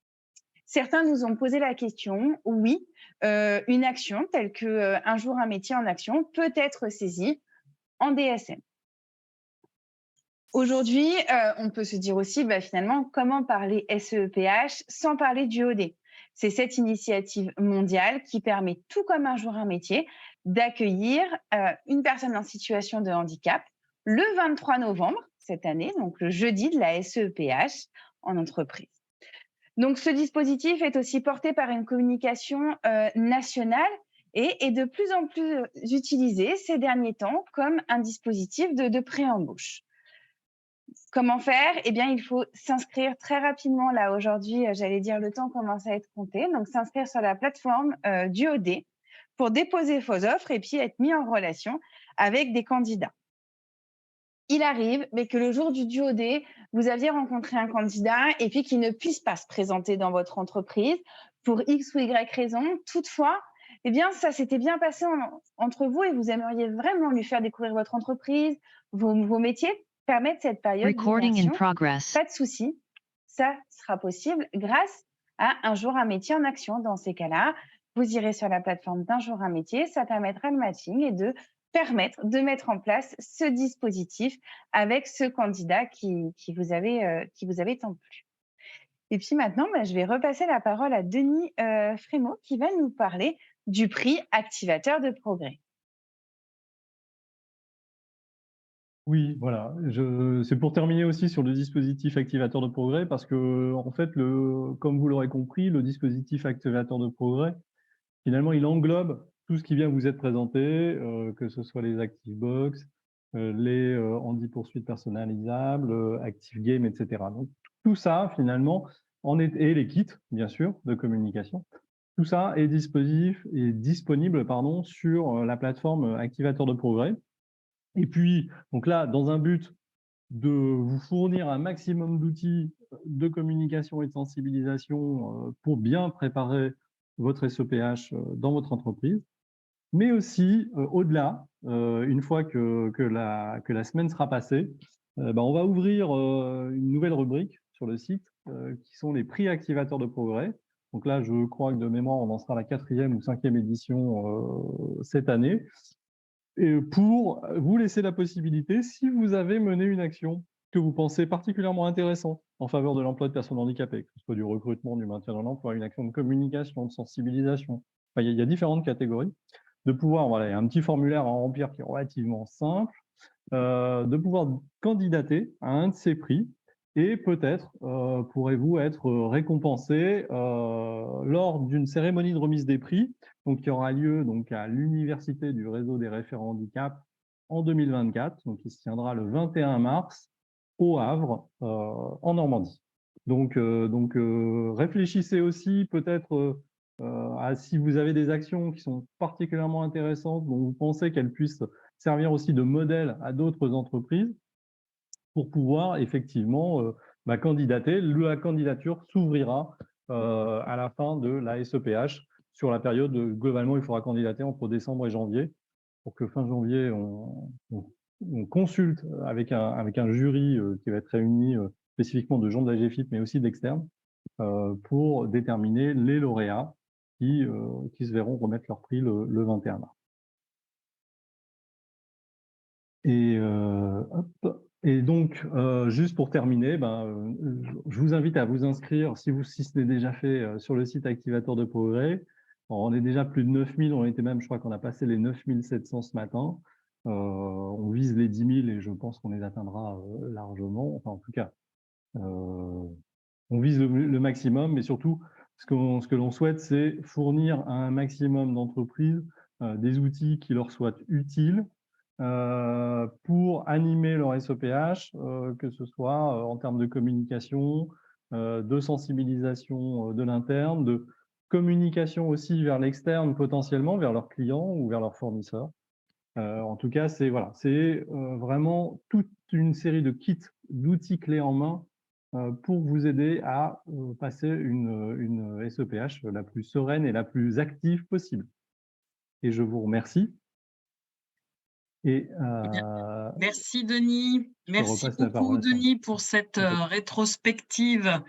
Certains nous ont posé la question, oui, une action telle que Un jour un métier en action peut être saisie en DSM. Aujourd'hui, on peut se dire aussi, finalement, comment parler SEEPH sans parler du OD? C'est cette initiative mondiale qui permet, tout comme Un jour un métier, d'accueillir une personne en situation de handicap le 23 novembre cette année, donc le jeudi de la SEEPH en entreprise. Donc, ce dispositif est aussi porté par une communication nationale et est de plus en plus utilisé ces derniers temps comme un dispositif de pré-embauche. Comment faire? Eh bien, il faut s'inscrire très rapidement. Là, aujourd'hui, j'allais dire, le temps commence à être compté. Donc, s'inscrire sur la plateforme du OD pour déposer vos offres et puis être mis en relation avec des candidats. il arrive, mais que le jour du duo D, vous aviez rencontré un candidat et puis qu'il ne puisse pas se présenter dans votre entreprise pour X ou Y raison. Toutefois, eh bien, ça s'était bien passé entre vous et vous aimeriez vraiment lui faire découvrir votre entreprise, vos métiers, permettre cette période d'immersion. Pas de souci, ça sera possible grâce à un jour un métier en action. Dans ces cas-là, vous irez sur la plateforme d'un jour un métier, ça permettra le matching et de permettre de mettre en place ce dispositif avec ce candidat qui vous avait tant plu. Et puis maintenant, je vais repasser la parole à Denis Frémaux qui va nous parler du prix activateur de progrès. Oui, voilà. C'est pour terminer aussi sur le dispositif activateur de progrès parce que, en fait, comme vous l'aurez compris, le dispositif activateur de progrès, finalement, il englobe tout ce qui vient vous être présenté, que ce soit les ActiveBox, les handi poursuites personnalisables, Active Game, etc. Donc, tout ça, finalement, et les kits, bien sûr, de communication. Tout ça est disponible sur la plateforme Activateur de progrès. Et puis, donc là, dans un but de vous fournir un maximum d'outils de communication et de sensibilisation pour bien préparer votre SEPH dans votre entreprise, mais aussi au-delà, une fois que la semaine sera passée, on va ouvrir une nouvelle rubrique sur le site qui sont les prix activateurs de progrès. Donc là, je crois que de mémoire, on en sera à la 4e ou 5e édition cette année. Et pour vous laisser la possibilité, si vous avez mené une action que vous pensez particulièrement intéressante en faveur de l'emploi de personnes handicapées, que ce soit du recrutement, du maintien dans l'emploi, une action de communication, de sensibilisation, enfin, il y a différentes catégories, de pouvoir, voilà, il y a un petit formulaire à remplir qui est relativement simple, de pouvoir candidater à un de ces prix et peut-être pourrez-vous être récompensé lors d'une cérémonie de remise des prix donc, qui aura lieu donc, à l'Université du réseau des référents handicap en 2024, donc qui se tiendra le 21 mars au Havre, en Normandie. Donc réfléchissez aussi peut-être à si vous avez des actions qui sont particulièrement intéressantes, dont vous pensez qu'elles puissent servir aussi de modèle à d'autres entreprises pour pouvoir effectivement candidater. La candidature s'ouvrira à la fin de la SEPH sur la période, globalement, il faudra candidater entre décembre et janvier pour que fin janvier, on consulte avec un jury qui va être réuni spécifiquement de gens de la GFIP, mais aussi d'externes, pour déterminer les lauréats qui se verront remettre leur prix le 21 mars. Et donc, juste pour terminer, je vous invite à vous inscrire, si ce n'est déjà fait, sur le site Activateur de Progrès. Alors, on est déjà plus de 9000, on était même, je crois qu'on a passé les 9700 ce matin. On vise les 10 000 et je pense qu'on les atteindra largement. Enfin, en tout cas, on vise le maximum, mais surtout, ce que l'on souhaite, c'est fournir à un maximum d'entreprises des outils qui leur soient utiles, pour animer leur SEPH, que ce soit en termes de communication, de sensibilisation de l'interne, de communication aussi vers l'externe potentiellement, vers leurs clients ou vers leurs fournisseurs. En tout cas, c'est vraiment toute une série de kits, d'outils clés en main pour vous aider à passer une SEPH la plus sereine et la plus active possible. Et je vous remercie. Merci Denis. Merci beaucoup Denis pour cette rétrospective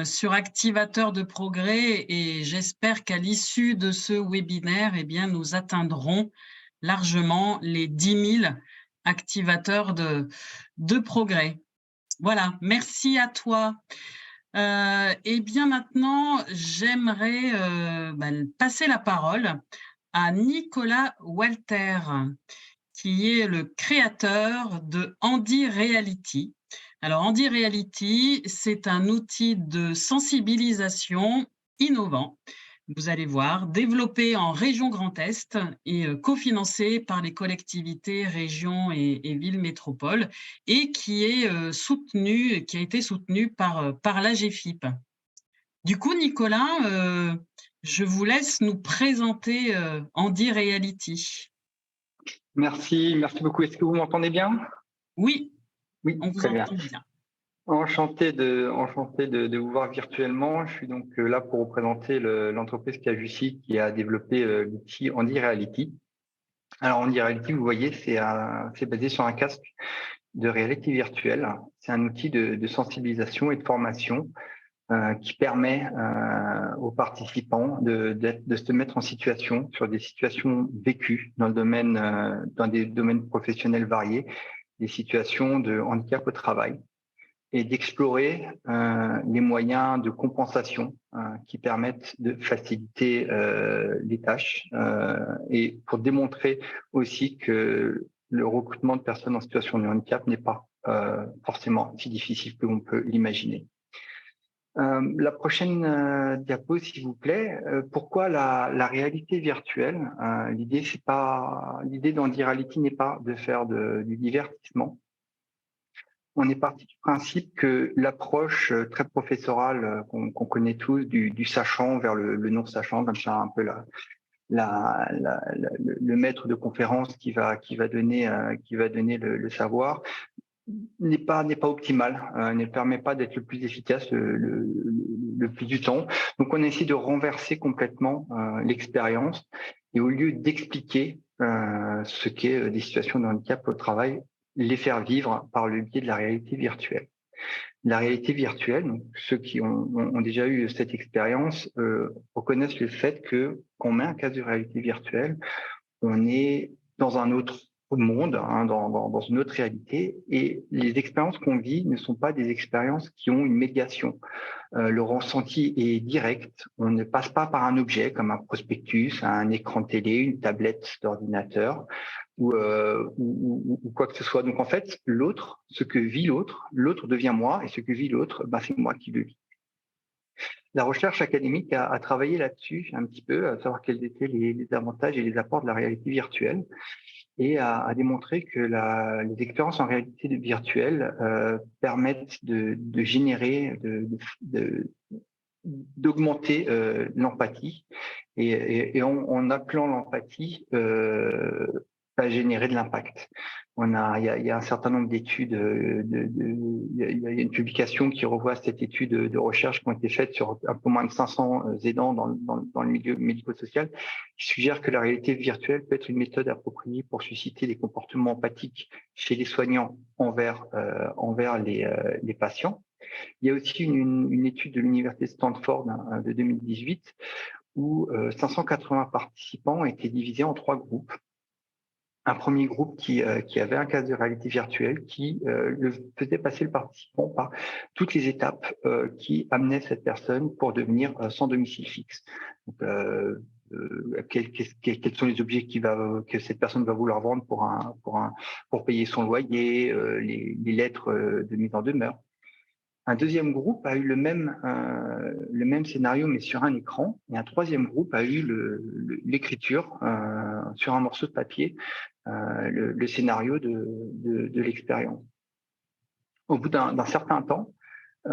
sur Activateur de progrès et j'espère qu'à l'issue de ce webinaire, nous atteindrons largement les 10 000 activateurs de progrès. Voilà, merci à toi. Maintenant, j'aimerais passer la parole à Nicolas Walter, qui est le créateur de Handi Reality. Alors, Handi Reality, c'est un outil de sensibilisation innovant, vous allez voir, développé en région Grand Est et cofinancé par les collectivités, régions et villes métropoles, et qui a été soutenu par l'AGFIP. Du coup, Nicolas, je vous laisse nous présenter Handi Reality. Merci beaucoup. Est-ce que vous m'entendez bien? Oui, Oui, on vous très bien. entend bien. Enchanté de vous voir virtuellement. Je suis donc là pour représenter l'entreprise Cavusi qui a développé l'outil Andy Reality. Alors Andy Reality, vous voyez, c'est basé sur un casque de réalité virtuelle. C'est un outil de sensibilisation et de formation qui permet aux participants de se mettre en situation sur des situations vécues dans dans des domaines professionnels variés, des situations de handicap au travail, et d'explorer les moyens de compensation qui permettent de faciliter les tâches et pour démontrer aussi que le recrutement de personnes en situation de handicap n'est pas forcément si difficile que l'on peut l'imaginer. La prochaine diapo, s'il vous plaît. Pourquoi la réalité virtuelle? L'idée d'Andy Reality n'est pas de faire du divertissement. On est parti du principe que l'approche très professorale qu'on connaît tous, du sachant vers le non-sachant, comme ça un peu le maître de conférence qui va donner le savoir, n'est pas optimal, ne permet pas d'être le plus efficace le plus du temps. Donc on essaie de renverser complètement l'expérience, et au lieu d'expliquer ce qu'est des situations de handicap au travail, les faire vivre par le biais de la réalité virtuelle. La réalité virtuelle, donc ceux qui ont déjà eu cette expérience reconnaissent le fait que quand on met un casque de réalité virtuelle, on est dans un autre monde, dans une autre réalité, et les expériences qu'on vit ne sont pas des expériences qui ont une médiation. Le ressenti est direct, on ne passe pas par un objet comme un prospectus, un écran de télé, une tablette d'ordinateur ou quoi que ce soit. Donc en fait, ce que vit l'autre devient moi, et ce que vit l'autre, c'est moi qui le vis. La recherche académique a travaillé là-dessus un petit peu, à savoir quels étaient les avantages et les apports de la réalité virtuelle, et a démontré que les expériences en réalité virtuelle permettent de générer, d'augmenter l'empathie, et en appelant l'empathie, va générer de l'impact. Il y a un certain nombre d'études, il y a une publication qui revoit cette étude de recherche qui ont été faites sur un peu moins de 500 aidants dans le milieu médico-social, qui suggère que la réalité virtuelle peut être une méthode appropriée pour susciter des comportements empathiques chez les soignants envers les patients. Il y a aussi une étude de l'université Stanford de 2018 où 580 participants étaient divisés en 3 groupes. Un premier groupe qui avait un casque de réalité virtuelle qui faisait passer le participant par toutes les étapes qui amenaient cette personne pour devenir sans domicile fixe. Donc, quels sont les objets que cette personne va vouloir vendre pour payer son loyer, les lettres de mise en demeure. Un deuxième groupe a eu le même scénario, mais sur un écran. Et un troisième groupe a eu l'écriture sur un morceau de papier, le scénario de l'expérience. Au bout d'un certain temps, on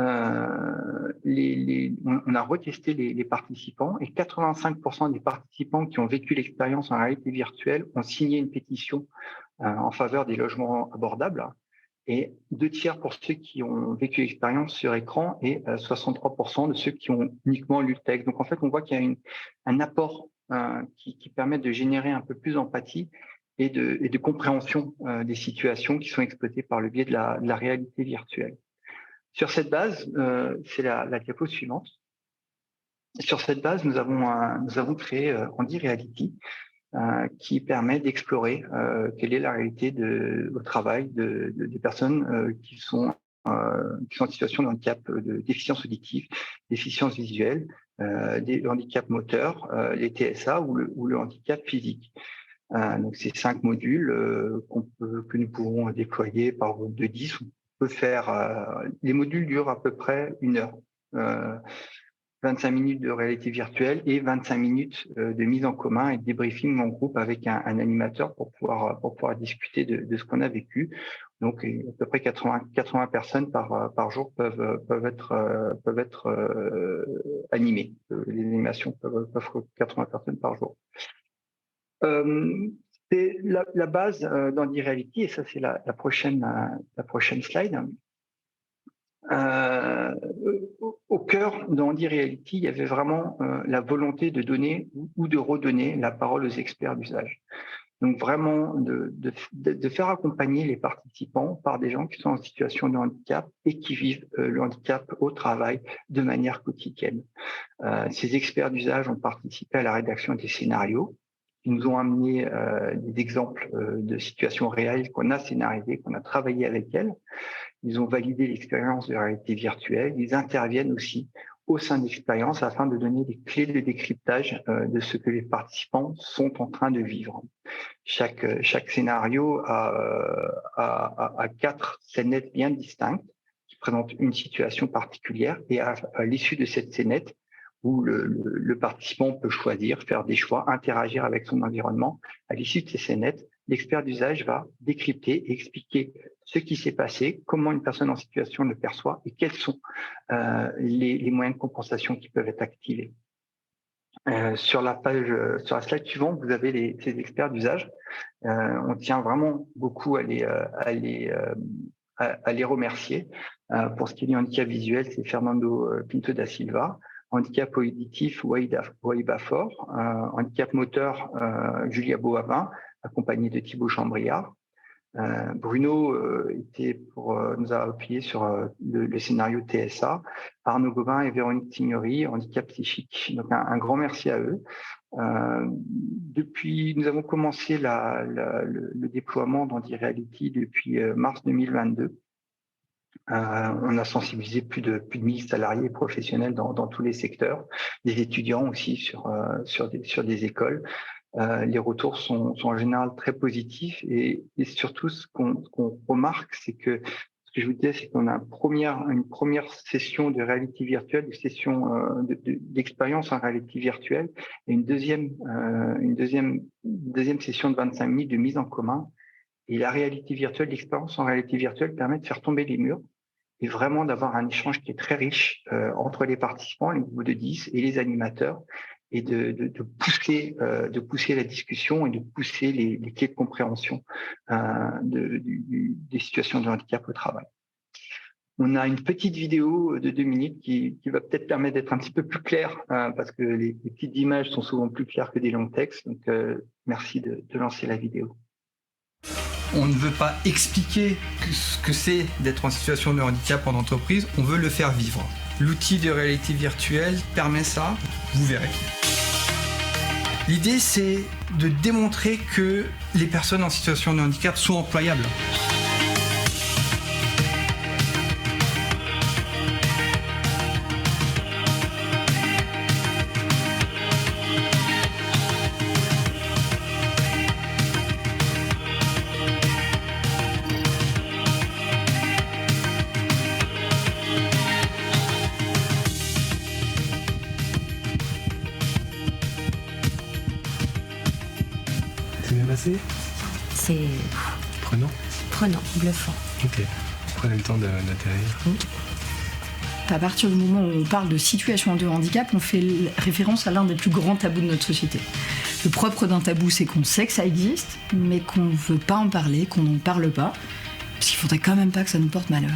a retesté les participants, et 85% des participants qui ont vécu l'expérience en réalité virtuelle ont signé une pétition en faveur des logements abordables, et 2/3 pour ceux qui ont vécu l'expérience sur écran, et 63% de ceux qui ont uniquement lu le texte. Donc en fait, on voit qu'il y a un apport qui permet de générer un peu plus d'empathie et de compréhension des situations qui sont exploitées par le biais de la réalité virtuelle. Sur cette base, c'est la diapo suivante. Sur cette base, nous avons créé Andy Reality, qui permet d'explorer quelle est la réalité au travail des personnes qui sont en situation de handicap, de déficience auditive, déficience visuelle, des handicaps moteurs, les TSA ou le handicap physique. Donc ces 5 modules que nous pouvons déployer par groupe de 10. On peut faire, les modules durent à peu près 1 heure. 25 minutes de réalité virtuelle et 25 minutes de mise en commun et de débriefing en groupe avec un animateur pour pouvoir discuter de ce qu'on a vécu. Donc, à peu près 80 personnes par jour peuvent être animées. Les animations peuvent 80 personnes par jour. C'est la base d'Handy-Reality, et ça c'est la prochaine slide. Au cœur d'Handy-Reality, il y avait vraiment la volonté de donner ou de redonner la parole aux experts d'usage. Donc vraiment de faire accompagner les participants par des gens qui sont en situation de handicap et qui vivent le handicap au travail de manière quotidienne. Ces experts d'usage ont participé à la rédaction des scénarios. Ils nous ont amené des exemples de situations réelles qu'on a scénarisées, qu'on a travaillé avec elles. Ils ont validé l'expérience de réalité virtuelle. Ils interviennent aussi au sein de l'expérience afin de donner des clés de décryptage de ce que les participants sont en train de vivre. Chaque scénario a 4 scénettes bien distinctes qui présentent une situation particulière, et à l'issue de cette scénette, où le participant peut choisir, faire des choix, interagir avec son environnement. À l'issue de ces scénettes, l'expert d'usage va décrypter et expliquer ce qui s'est passé, comment une personne en situation le perçoit et quels sont les moyens de compensation qui peuvent être activés. Sur la slide suivante, vous avez ces experts d'usage. On tient vraiment beaucoup à les remercier. Pour ce qui est du handicap visuel, c'est Fernando Pinto da Silva. Handicap auditif, Waïba Fort. Handicap moteur, Julia Boavin, accompagnée de Thibaut Chambriard. Bruno nous a appuyé sur le scénario TSA. Arnaud Gobin et Véronique Tignery, handicap psychique. Donc un grand merci à eux. Nous avons commencé le déploiement d'Handy-Reality depuis mars 2022. On a sensibilisé plus de 1000 salariés professionnels dans tous les secteurs, des étudiants aussi sur des écoles. Les retours sont en général très positifs, et surtout ce qu'on remarque, c'est que ce que je vous disais, c'est qu'on a une première session de réalité virtuelle, une session d'expérience en réalité virtuelle, et une deuxième session de 25 minutes de mise en commun. Et la réalité virtuelle, l'expérience en réalité virtuelle permet de faire tomber les murs et vraiment d'avoir un échange qui est très riche entre les participants, les groupes de 10 et les animateurs, et de pousser la discussion et de pousser les clés de compréhension des situations de handicap au travail. On a une petite vidéo de 2 minutes qui va peut-être permettre d'être un petit peu plus clair, parce que les petites images sont souvent plus claires que des longs textes. Donc, merci de lancer la vidéo. On ne veut pas expliquer ce que c'est d'être en situation de handicap en entreprise, on veut le faire vivre. L'outil de réalité virtuelle permet ça, vous verrez. L'idée, c'est de démontrer que les personnes en situation de handicap sont employables. C'est bien passé? C'est Prenant? prenant, bluffant. Ok. Prenez le temps d'atterrir. À partir du moment où on parle de situation de handicap, on fait référence à l'un des plus grands tabous de notre société. Le propre d'un tabou, c'est qu'on sait que ça existe, mais qu'on ne veut pas en parler, qu'on n'en parle pas, parce qu'il faudrait quand même pas que ça nous porte malheur.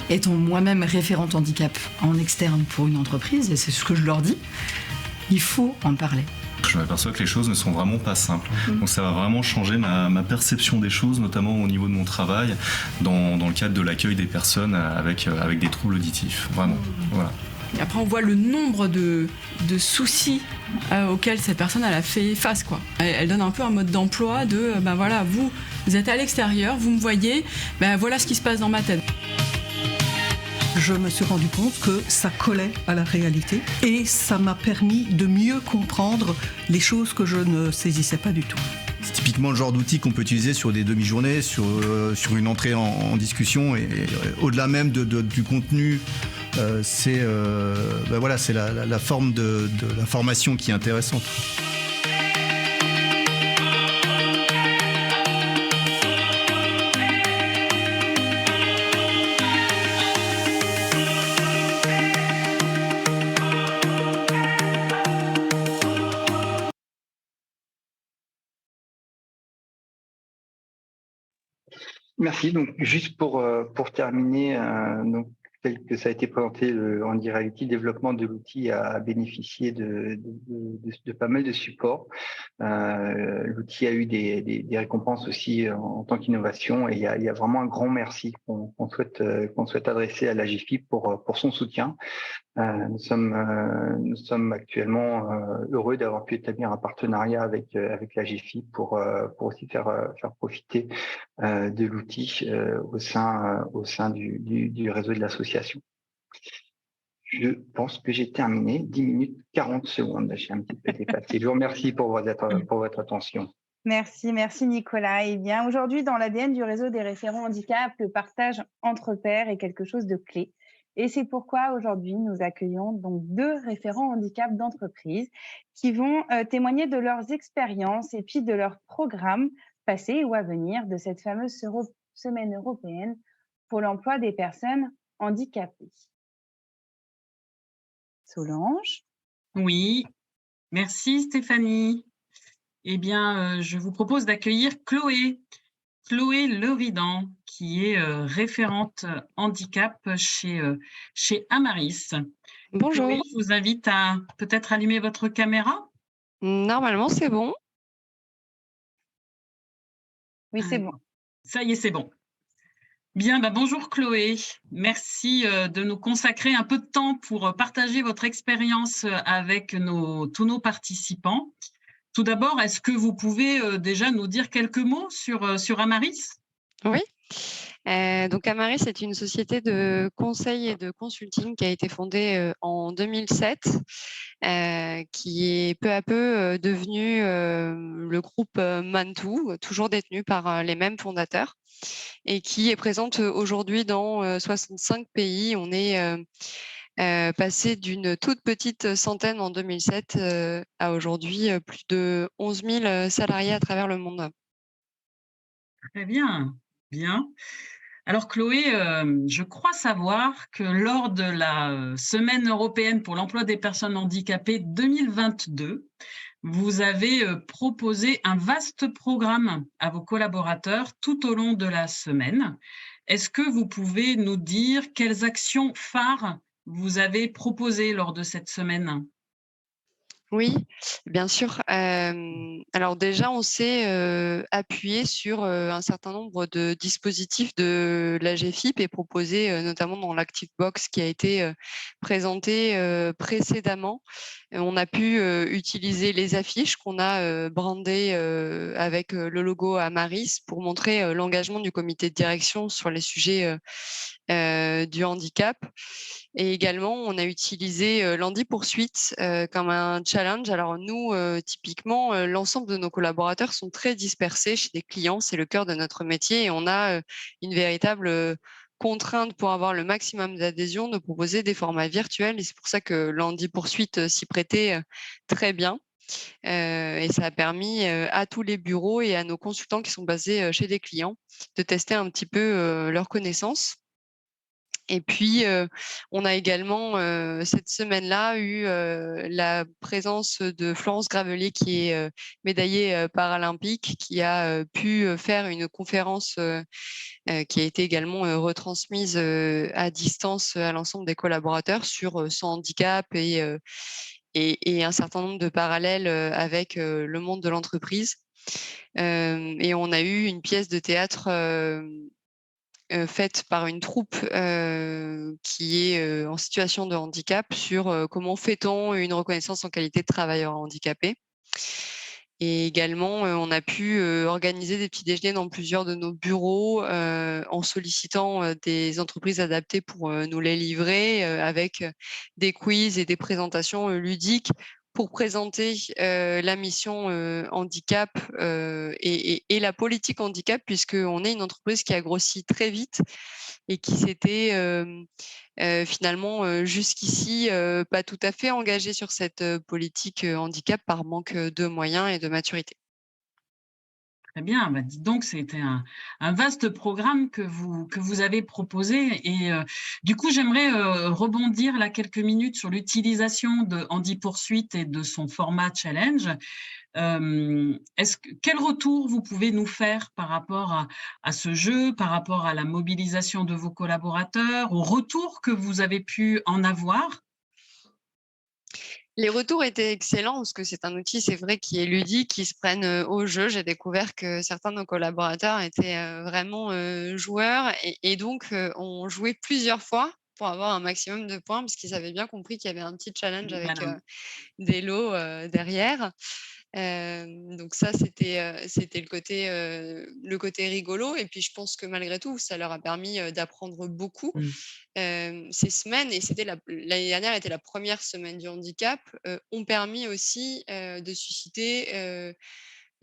Étant moi-même référente handicap en externe pour une entreprise, et c'est ce que je leur dis, il faut en parler. Je m'aperçois que les choses ne sont vraiment pas simples. Donc ça va vraiment changer ma perception des choses, notamment au niveau de mon travail, dans le cadre de l'accueil des personnes avec des troubles auditifs. Vraiment. Voilà. Et après, on voit le nombre de soucis auxquels cette personne elle a fait face, quoi. Elle donne un peu un mode d'emploi de ben voilà, vous êtes à l'extérieur, vous me voyez, ben voilà ce qui se passe dans ma tête. Je me suis rendu compte que ça collait à la réalité et ça m'a permis de mieux comprendre les choses que je ne saisissais pas du tout. C'est typiquement le genre d'outil qu'on peut utiliser sur des demi-journées, sur une entrée en discussion, et au-delà même du contenu, c'est la forme de l'information qui est intéressante. Merci. Donc, juste pour terminer, donc, tel que ça a été présenté, le Handy Reality, le développement de l'outil a bénéficié de pas mal de supports. L'outil a eu des récompenses aussi en tant qu'innovation, et il y a vraiment un grand merci qu'on souhaite adresser à l'AGFIP pour son soutien. Nous sommes actuellement heureux d'avoir pu établir un partenariat avec l'AGFIP pour aussi faire profiter de l'outil au sein du réseau de l'association. Je pense que j'ai terminé. 10 minutes 40 secondes. J'ai un petit peu dépassé. Je vous remercie pour votre attention. Merci Nicolas. Eh bien, aujourd'hui, dans l'ADN du réseau des référents handicap, le partage entre pairs est quelque chose de clé. Et c'est pourquoi aujourd'hui, nous accueillons donc 2 référents handicap d'entreprise qui vont témoigner de leurs expériences et puis de leurs programmes passés ou à venir de cette fameuse semaine européenne pour l'emploi des personnes handicapées. Solange? Oui, merci Stéphanie. Eh bien, je vous propose d'accueillir Chloé Leridan, qui est référente handicap chez Amaris. Bonjour. Chloé, je vous invite à peut-être allumer votre caméra. Normalement, c'est bon. Oui, c'est bon. Ça y est, c'est bon. Bien, bonjour Chloé. Merci de nous consacrer un peu de temps pour partager votre expérience avec tous nos participants. Tout d'abord, est-ce que vous pouvez déjà nous dire quelques mots sur Amaris? Oui. Donc Amaris est une société de conseil et de consulting qui a été fondée en 2007, qui est peu à peu devenu le groupe Mantou, toujours détenu par les mêmes fondateurs, et qui est présente aujourd'hui dans 65 pays. On est passé d'une toute petite centaine en 2007 à aujourd'hui plus de 11 000 salariés à travers le monde. Très bien, bien. Alors Chloé, je crois savoir que lors de la Semaine européenne pour l'emploi des personnes handicapées 2022, vous avez proposé un vaste programme à vos collaborateurs tout au long de la semaine. Est-ce que vous pouvez nous dire quelles actions phares vous avez proposées lors de cette semaine? Oui, bien sûr. Alors déjà, on s'est appuyé sur un certain nombre de dispositifs de l'AGFIP et proposé notamment dans l'Active Box qui a été présenté précédemment. On a pu utiliser les affiches qu'on a brandées avec le logo Amaris pour montrer l'engagement du comité de direction sur les sujets du handicap. Et également, on a utilisé l'Handy Poursuite comme un challenge. Alors nous, typiquement, l'ensemble de nos collaborateurs sont très dispersés chez des clients. C'est le cœur de notre métier et on a une véritable contrainte pour avoir le maximum d'adhésion de proposer des formats virtuels. Et c'est pour ça que l'Handy Poursuite s'y prêtait très bien. Et ça a permis à tous les bureaux et à nos consultants qui sont basés chez des clients de tester un petit peu leurs connaissances. Et puis, on a également cette semaine-là eu la présence de Florence Gravelier, qui est médaillée paralympique, qui a pu faire une conférence qui a été également retransmise à distance à l'ensemble des collaborateurs sur son handicap et un certain nombre de parallèles avec le monde de l'entreprise. Et on a eu une pièce de théâtre faite par une troupe qui est en situation de handicap sur comment fait-on une reconnaissance en qualité de travailleur handicapé. Et également, on a pu organiser des petits déjeuners dans plusieurs de nos bureaux en sollicitant des entreprises adaptées pour nous les livrer avec des quiz et des présentations ludiques pour présenter la mission handicap et la politique handicap, puisqu'on est une entreprise qui a grossi très vite et qui s'était finalement jusqu'ici pas tout à fait engagée sur cette politique handicap par manque de moyens et de maturité. Très bien, bah, dites donc, c'était un vaste programme que vous avez proposé et du coup, j'aimerais, rebondir là quelques minutes sur l'utilisation de Handi Poursuite et de son format challenge. Quel retour vous pouvez nous faire par rapport à ce jeu, par rapport à la mobilisation de vos collaborateurs, au retour que vous avez pu en avoir? Les retours étaient excellents parce que c'est un outil, c'est vrai, qui est ludique, qui se prenne au jeu. J'ai découvert que certains de nos collaborateurs étaient vraiment joueurs et donc ont joué plusieurs fois pour avoir un maximum de points parce qu'ils avaient bien compris qu'il y avait un petit challenge avec Voilà. des lots derrière. Donc ça, c'était le côté rigolo et puis je pense que malgré tout, ça leur a permis d'apprendre beaucoup. Mmh. Ces semaines, et l'année dernière était la première semaine du handicap, ont permis aussi de susciter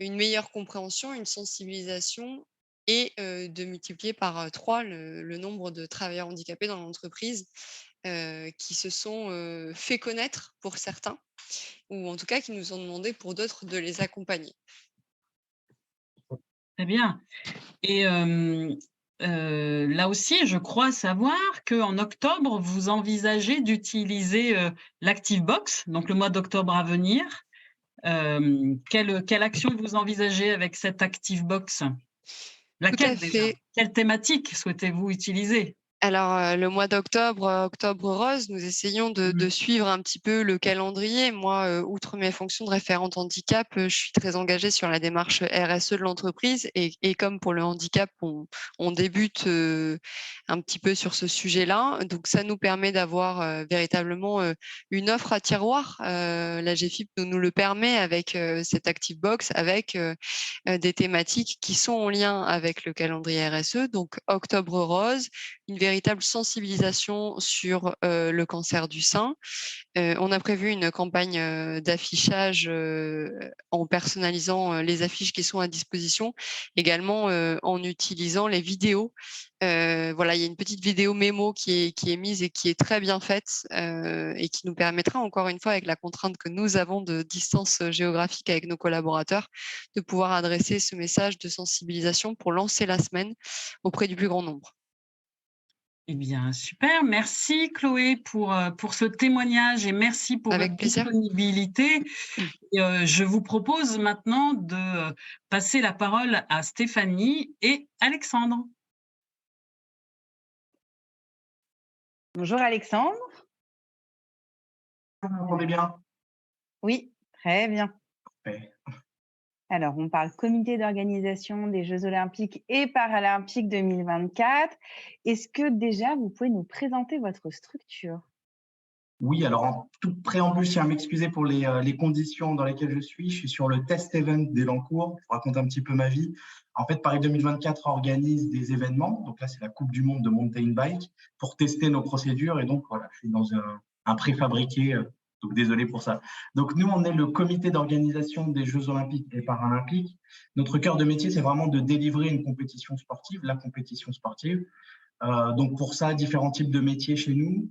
une meilleure compréhension, une sensibilisation et de multiplier par 3 le nombre de travailleurs handicapés dans l'entreprise qui se sont fait connaître pour certains, ou en tout cas qui nous ont demandé pour d'autres de les accompagner. Très bien et là aussi, je crois savoir qu'en octobre, vous envisagez d'utiliser, l'ActiveBox, donc le mois d'octobre à venir. Quelle action vous envisagez avec cette ActiveBox? Tout à Laquelle déjà? fait. Quelle thématique souhaitez-vous utiliser? Alors, le mois d'octobre, Octobre Rose, nous essayons de Mmh. suivre un petit peu le calendrier. Moi, outre mes fonctions de référente handicap, je suis très engagée sur la démarche RSE de l'entreprise et comme pour le handicap, on débute, un petit peu sur ce sujet-là. Donc ça nous permet d'avoir, véritablement, une offre à tiroir. La GFIP nous le permet avec, cette ActiveBox, avec, des thématiques qui sont en lien avec le calendrier RSE. Donc Octobre Rose, une véritable sensibilisation sur le cancer du sein. On a prévu une campagne d'affichage en personnalisant les affiches qui sont à disposition, également en utilisant les vidéos. Voilà, il y a une petite vidéo mémo qui est mise et qui est très bien faite et qui nous permettra, encore une fois, avec la contrainte que nous avons de distance géographique avec nos collaborateurs, de pouvoir adresser ce message de sensibilisation pour lancer la semaine auprès du plus grand nombre. Eh bien, super. Merci Chloé pour ce témoignage et merci pour votre Avec plaisir. disponibilité. Et je vous propose maintenant de passer la parole à Stéphanie et Alexandre. Bonjour Alexandre. Vous m'entendez bien? Oui, très bien. Parfait. Alors, on parle comité d'organisation des Jeux olympiques et paralympiques 2024. Est-ce que déjà, vous pouvez nous présenter votre structure? Oui, alors en toute préambule, je tiens à m'excuser pour les conditions dans lesquelles je suis. Je suis sur le test event d'Elancourt. Je vous raconte un petit peu ma vie. En fait, Paris 2024 organise des événements. Donc là, c'est la Coupe du monde de mountain bike pour tester nos procédures. Et donc, voilà, je suis dans un préfabriqué. Donc, désolé pour ça. Donc, nous, on est le comité d'organisation des Jeux olympiques et paralympiques. Notre cœur de métier, c'est vraiment de délivrer une compétition sportive, la compétition sportive. Donc, pour ça, différents types de métiers chez nous.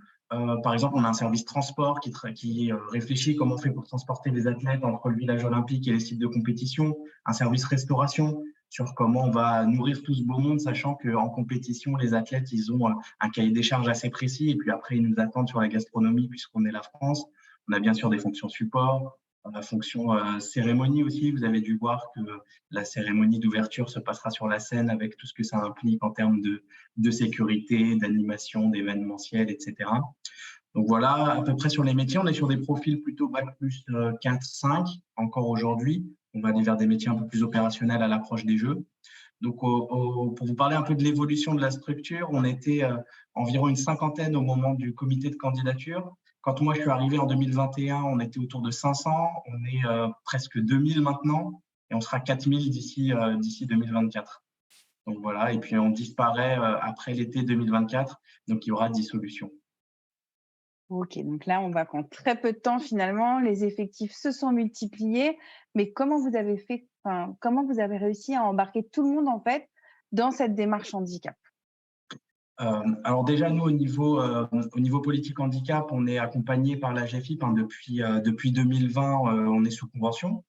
Par exemple, on a un service transport qui réfléchit comment on fait pour transporter les athlètes entre le village olympique et les sites de compétition. Un service restauration sur comment on va nourrir tout ce beau monde, sachant qu'en compétition, les athlètes, ils ont un cahier des charges assez précis. Et puis après, ils nous attendent sur la gastronomie puisqu'on est la France. On a bien sûr des fonctions support, la fonction cérémonie aussi. Vous avez dû voir que la cérémonie d'ouverture se passera sur la scène avec tout ce que ça implique en termes de sécurité, d'animation, d'événementiel, etc. Donc voilà, à peu près sur les métiers, on est sur des profils plutôt bac plus 4, 5 encore aujourd'hui. On va aller vers des métiers un peu plus opérationnels à l'approche des Jeux. Donc, pour vous parler un peu de l'évolution de la structure, on était environ une cinquantaine au moment du comité de candidature. Quand moi, je suis arrivé en 2021, on était autour de 500. On est presque 2000 maintenant et on sera 4000 d'ici 2024. Donc voilà, et puis on disparaît après l'été 2024, donc il y aura dissolution. Ok, donc là, on voit qu'en très peu de temps, finalement, les effectifs se sont multipliés. Mais comment vous avez fait, comment vous avez réussi à embarquer tout le monde, en fait, dans cette démarche handicap? Alors déjà, nous, au niveau politique handicap, on est accompagné par la GFIP depuis 2020, on est sous convention.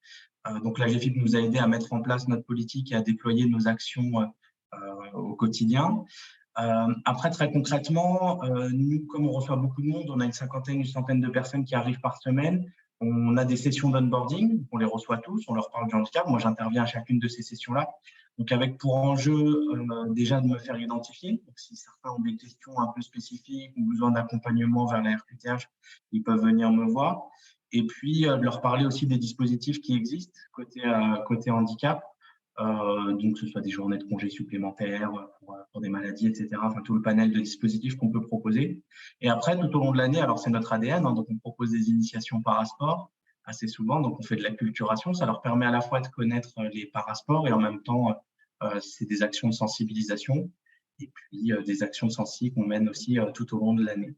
Donc la GFIP nous a aidé à mettre en place notre politique et à déployer nos actions au quotidien. Après, très concrètement, nous, comme on reçoit beaucoup de monde, on a une cinquantaine, une centaine de personnes qui arrivent par semaine. On a des sessions d'onboarding, on les reçoit tous, on leur parle du handicap. Moi, j'interviens à chacune de ces sessions-là. Donc, avec pour enjeu déjà de me faire identifier. Donc, si certains ont des questions un peu spécifiques ou besoin d'accompagnement vers la RQTH, ils peuvent venir me voir. Et puis, de leur parler aussi des dispositifs qui existent côté handicap. Donc, que ce soit des journées de congés supplémentaires pour des maladies, etc. Enfin, tout le panel de dispositifs qu'on peut proposer. Et après, tout au long de l'année, alors c'est notre ADN, hein, donc on propose des initiations parasport assez souvent. Donc, on fait de l'acculturation. Ça leur permet à la fois de connaître les parasports et en même temps, c'est des actions de sensibilisation et puis des actions de sensi qu'on mène aussi tout au long de l'année.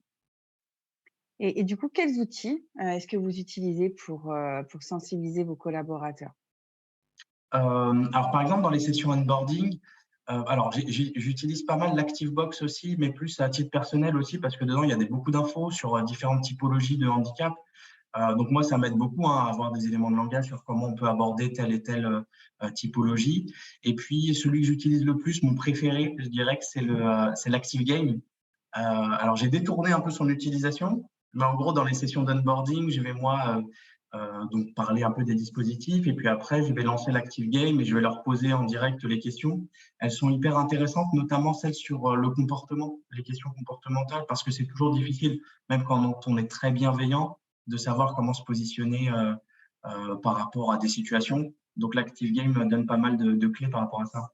Et du coup, quels outils est-ce que vous utilisez pour sensibiliser vos collaborateurs? Alors, par exemple, dans les sessions onboarding, alors j'utilise pas mal l'ActiveBox aussi, mais plus à titre personnel aussi, parce que dedans, il y a beaucoup d'infos sur différentes typologies de handicap. Donc moi, ça m'aide beaucoup à avoir des éléments de langage sur comment on peut aborder telle et telle typologie. Et puis, celui que j'utilise le plus, mon préféré, je dirais que c'est l'ActiveGame. Alors, j'ai détourné un peu son utilisation, mais en gros, dans les sessions d'onboarding, je vais moi donc parler un peu des dispositifs et puis après, je vais lancer l'ActiveGame et je vais leur poser en direct les questions. Elles sont hyper intéressantes, notamment celles sur le comportement, les questions comportementales, parce que c'est toujours difficile, même quand on est très bienveillant, de savoir comment se positionner par rapport à des situations. Donc, l'ActiveGame donne pas mal de clés par rapport à ça.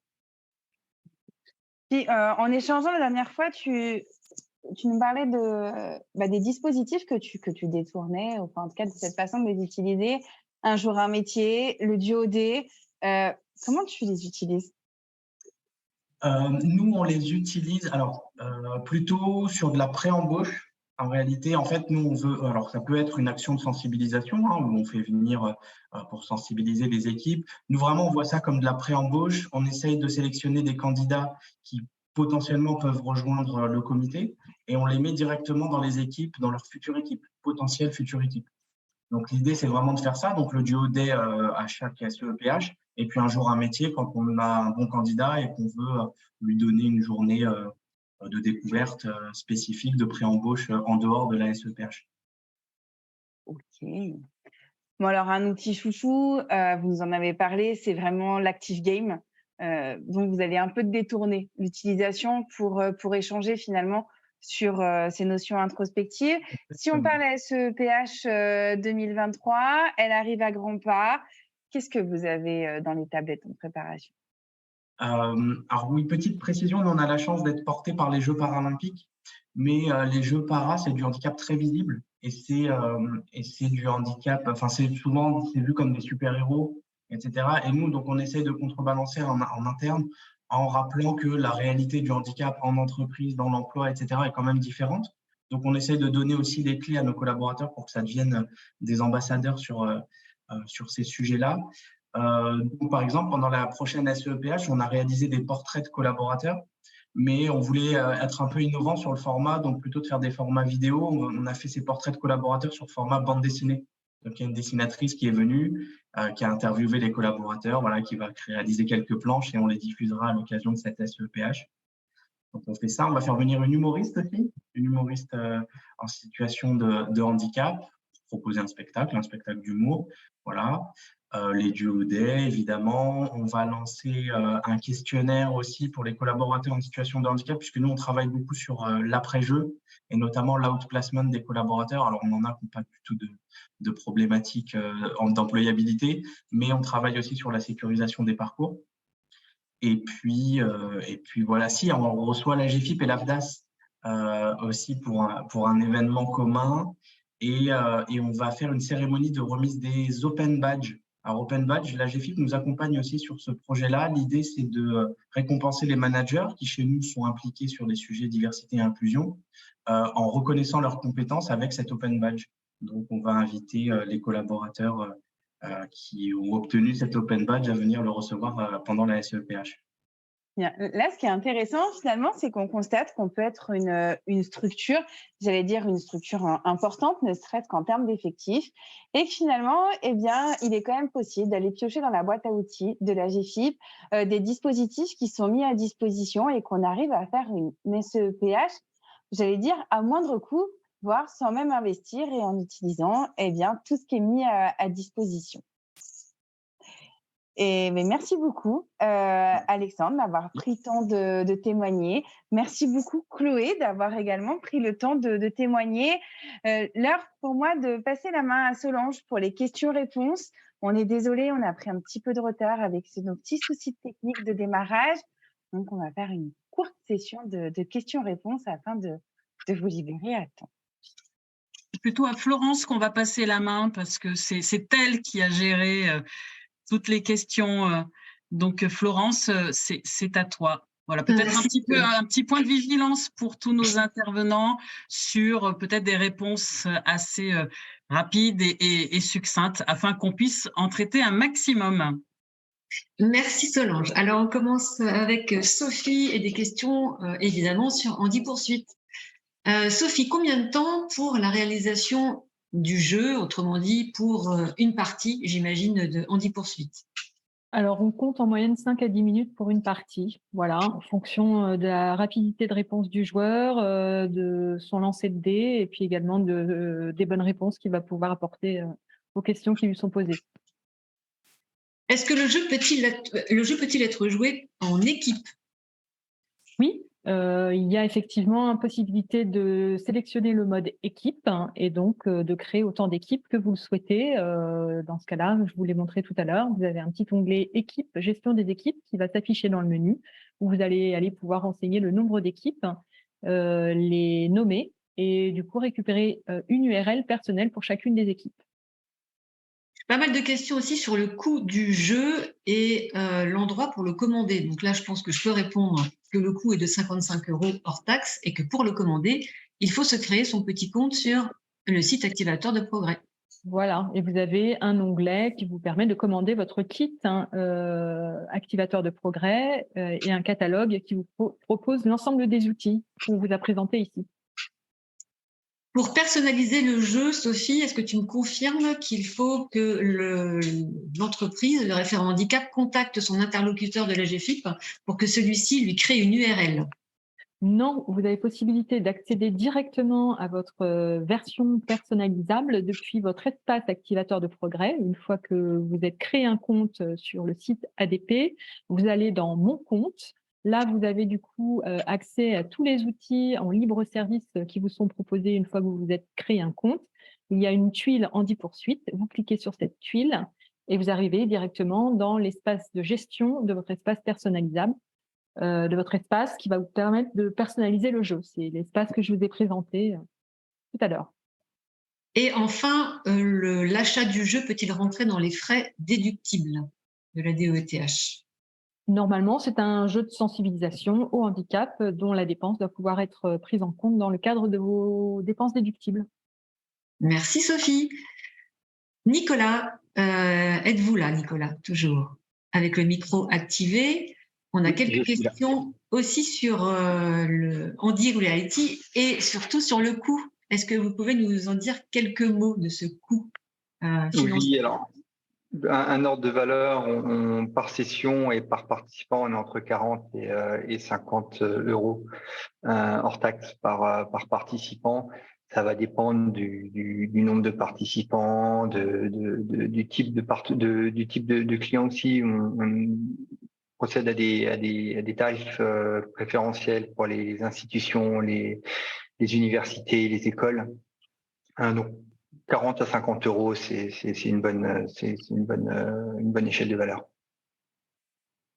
Puis, en échangeant la dernière fois, tu nous parlais des dispositifs que tu détournais, enfin, en tout cas, de cette façon de les utiliser. Un jour un métier, le duo-D. Comment tu les utilises? Nous, on les utilise alors plutôt sur de la pré-embauche. En réalité, en fait, nous, on veut. Alors, ça peut être une action de sensibilisation hein, où on fait venir pour sensibiliser les équipes. Nous, vraiment, on voit ça comme de la pré-embauche. On essaye de sélectionner des candidats qui potentiellement peuvent rejoindre le comité et on les met directement dans les équipes, dans leur future équipe, potentielle future équipe. Donc, l'idée, c'est vraiment de faire ça. Donc, le duo-D à chaque SEPH et puis un jour un métier quand on a un bon candidat et qu'on veut lui donner une journée de découverte spécifique de pré-embauche en dehors de la SEPH. Ok. Bon, alors, un outil chouchou, vous nous en avez parlé, c'est vraiment l'ActiveGame. Donc, vous avez un peu détourné l'utilisation pour échanger finalement sur ces notions introspectives. Si on parle à SEPH 2023, elle arrive à grands pas. Qu'est-ce que vous avez dans les tablettes en préparation? Alors oui, petite précision, nous on a la chance d'être portés par les Jeux paralympiques, mais les Jeux para, c'est du handicap très visible et c'est du handicap, enfin c'est vu comme des super-héros, etc. Et nous, donc on essaie de contrebalancer en interne en rappelant que la réalité du handicap en entreprise, dans l'emploi, etc. est quand même différente. Donc on essaie de donner aussi les clés à nos collaborateurs pour que ça devienne des ambassadeurs sur ces sujets-là. Donc, par exemple, pendant la prochaine SEPH, on a réalisé des portraits de collaborateurs, mais on voulait être un peu innovant sur le format, donc plutôt de faire des formats vidéo. On a fait ces portraits de collaborateurs sur format bande dessinée. Donc, il y a une dessinatrice qui est venue, qui a interviewé les collaborateurs, voilà, qui va réaliser quelques planches et on les diffusera à l'occasion de cette SEPH. Donc, on fait ça. On va faire venir une humoriste aussi, une humoriste en situation de handicap, proposer un spectacle d'humour. Voilà. Les duo-D, évidemment. On va lancer un questionnaire aussi pour les collaborateurs en situation de handicap, puisque nous, on travaille beaucoup sur l'après-jeu et notamment l'outplacement des collaborateurs. Alors, on en a pas du tout de problématiques d'employabilité, mais on travaille aussi sur la sécurisation des parcours. Et puis voilà, si on reçoit la GFIP et l'AFDAS aussi pour un événement commun et on va faire une cérémonie de remise des Open Badges. Alors Open Badge, la GFIP nous accompagne aussi sur ce projet-là. L'idée, c'est de récompenser les managers qui chez nous sont impliqués sur des sujets diversité et inclusion en reconnaissant leurs compétences avec cet Open Badge. Donc on va inviter les collaborateurs qui ont obtenu cet Open Badge à venir le recevoir pendant la SEPH. Bien. Là, ce qui est intéressant, finalement, c'est qu'on constate qu'on peut être une structure, j'allais dire une structure importante, ne serait-ce qu'en termes d'effectifs, et que finalement, eh bien, il est quand même possible d'aller piocher dans la boîte à outils de la GFIP des dispositifs qui sont mis à disposition et qu'on arrive à faire une SEPH, j'allais dire, à moindre coût, voire sans même investir et en utilisant eh bien, tout ce qui est mis à disposition. Mais merci beaucoup, Alexandre, d'avoir pris le temps de témoigner. Merci beaucoup, Chloé, d'avoir également pris le temps de témoigner. L'heure pour moi de passer la main à Solange pour les questions-réponses. On est désolé, on a pris un petit peu de retard avec nos petits soucis techniques de démarrage. Donc, on va faire une courte session de questions-réponses afin de vous libérer à temps. C'est plutôt à Florence qu'on va passer la main parce que c'est elle qui a géré toutes les questions. Donc, Florence, c'est à toi. Voilà, peut-être un petit point de vigilance pour tous nos intervenants sur peut-être des réponses assez rapides et succinctes afin qu'on puisse en traiter un maximum. Merci Solange. Alors, on commence avec Sophie et des questions évidemment sur Andy Poursuite. Sophie, combien de temps pour la réalisation du jeu, autrement dit pour une partie, j'imagine, de Andy Poursuite? Alors, on compte en moyenne 5 à 10 minutes pour une partie, voilà, en fonction de la rapidité de réponse du joueur, de son lancer de dés et puis également des bonnes réponses qu'il va pouvoir apporter aux questions qui lui sont posées. Est-ce que le jeu peut-il être joué en équipe? Oui, il y a effectivement une possibilité de sélectionner le mode équipe et donc de créer autant d'équipes que vous le souhaitez. Dans ce cas-là, je vous l'ai montré tout à l'heure, vous avez un petit onglet équipe, gestion des équipes qui va s'afficher dans le menu où vous allez aller pouvoir renseigner le nombre d'équipes, les nommer et du coup récupérer une URL personnelle pour chacune des équipes. Pas mal de questions aussi sur le coût du jeu et l'endroit pour le commander. Donc là, je pense que je peux répondre que le coût est de 55 € hors taxe et que pour le commander, il faut se créer son petit compte sur le site Activateur de Progrès. Voilà, et vous avez un onglet qui vous permet de commander votre kit Activateur de Progrès et un catalogue qui vous propose l'ensemble des outils qu'on vous a présentés ici. Pour personnaliser le jeu, Sophie, est-ce que tu me confirmes qu'il faut que l'entreprise, le référent handicap, contacte son interlocuteur de la GFIP pour que celui-ci lui crée une URL? Non, vous avez possibilité d'accéder directement à votre version personnalisable depuis votre espace Activateur de Progrès. Une fois que vous êtes créé un compte sur le site ADP, vous allez dans Mon compte. Là, vous avez du coup accès à tous les outils en libre service qui vous sont proposés une fois que vous vous êtes créé un compte. Il y a une tuile Andy Poursuite. Vous cliquez sur cette tuile et vous arrivez directement dans l'espace de gestion de votre espace personnalisable, de votre espace qui va vous permettre de personnaliser le jeu. C'est l'espace que je vous ai présenté tout à l'heure. Et enfin, l'achat du jeu peut-il rentrer dans les frais déductibles de la DETH? Normalement, c'est un jeu de sensibilisation au handicap dont la dépense doit pouvoir être prise en compte dans le cadre de vos dépenses déductibles. Merci Sophie. Nicolas, êtes-vous là, Nicolas, toujours avec le micro activé? On a quelques questions aussi sur le Andy Reality et surtout sur le coût. Est-ce que vous pouvez nous en dire quelques mots de ce coût financier? Oui, alors, un ordre de valeur, par session et par participant, on est entre 40 et 50 € hors taxe par participant. Ça va dépendre du nombre de participants, du type de client aussi. On procède à des tarifs préférentiels pour les institutions, les universités, les écoles. Donc 40 à 50 €, c'est une bonne échelle de valeur.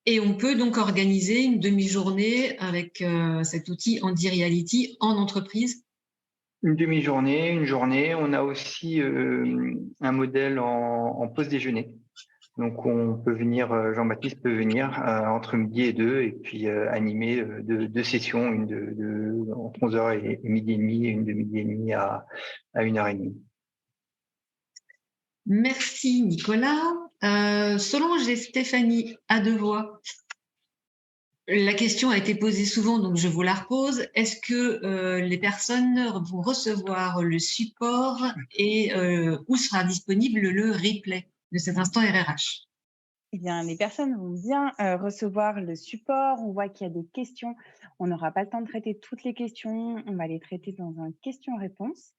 Et on peut donc organiser une demi-journée avec cet outil Andy Reality en entreprise? Une demi-journée, une journée. On a aussi un modèle en pause déjeuner. Donc, on peut venir, Jean-Baptiste peut venir entre midi et 2 et puis animer deux sessions, une entre 11h et midi et demi, et une de midi et demi à 1h30. Merci Nicolas. Solange et Stéphanie à deux voix. La question a été posée souvent, donc je vous la repose. Est-ce que les personnes vont recevoir le support et où sera disponible le replay de cet instant RRH? Eh bien, les personnes vont bien recevoir le support. On voit qu'il y a des questions. On n'aura pas le temps de traiter toutes les questions. On va les traiter dans un question-réponse.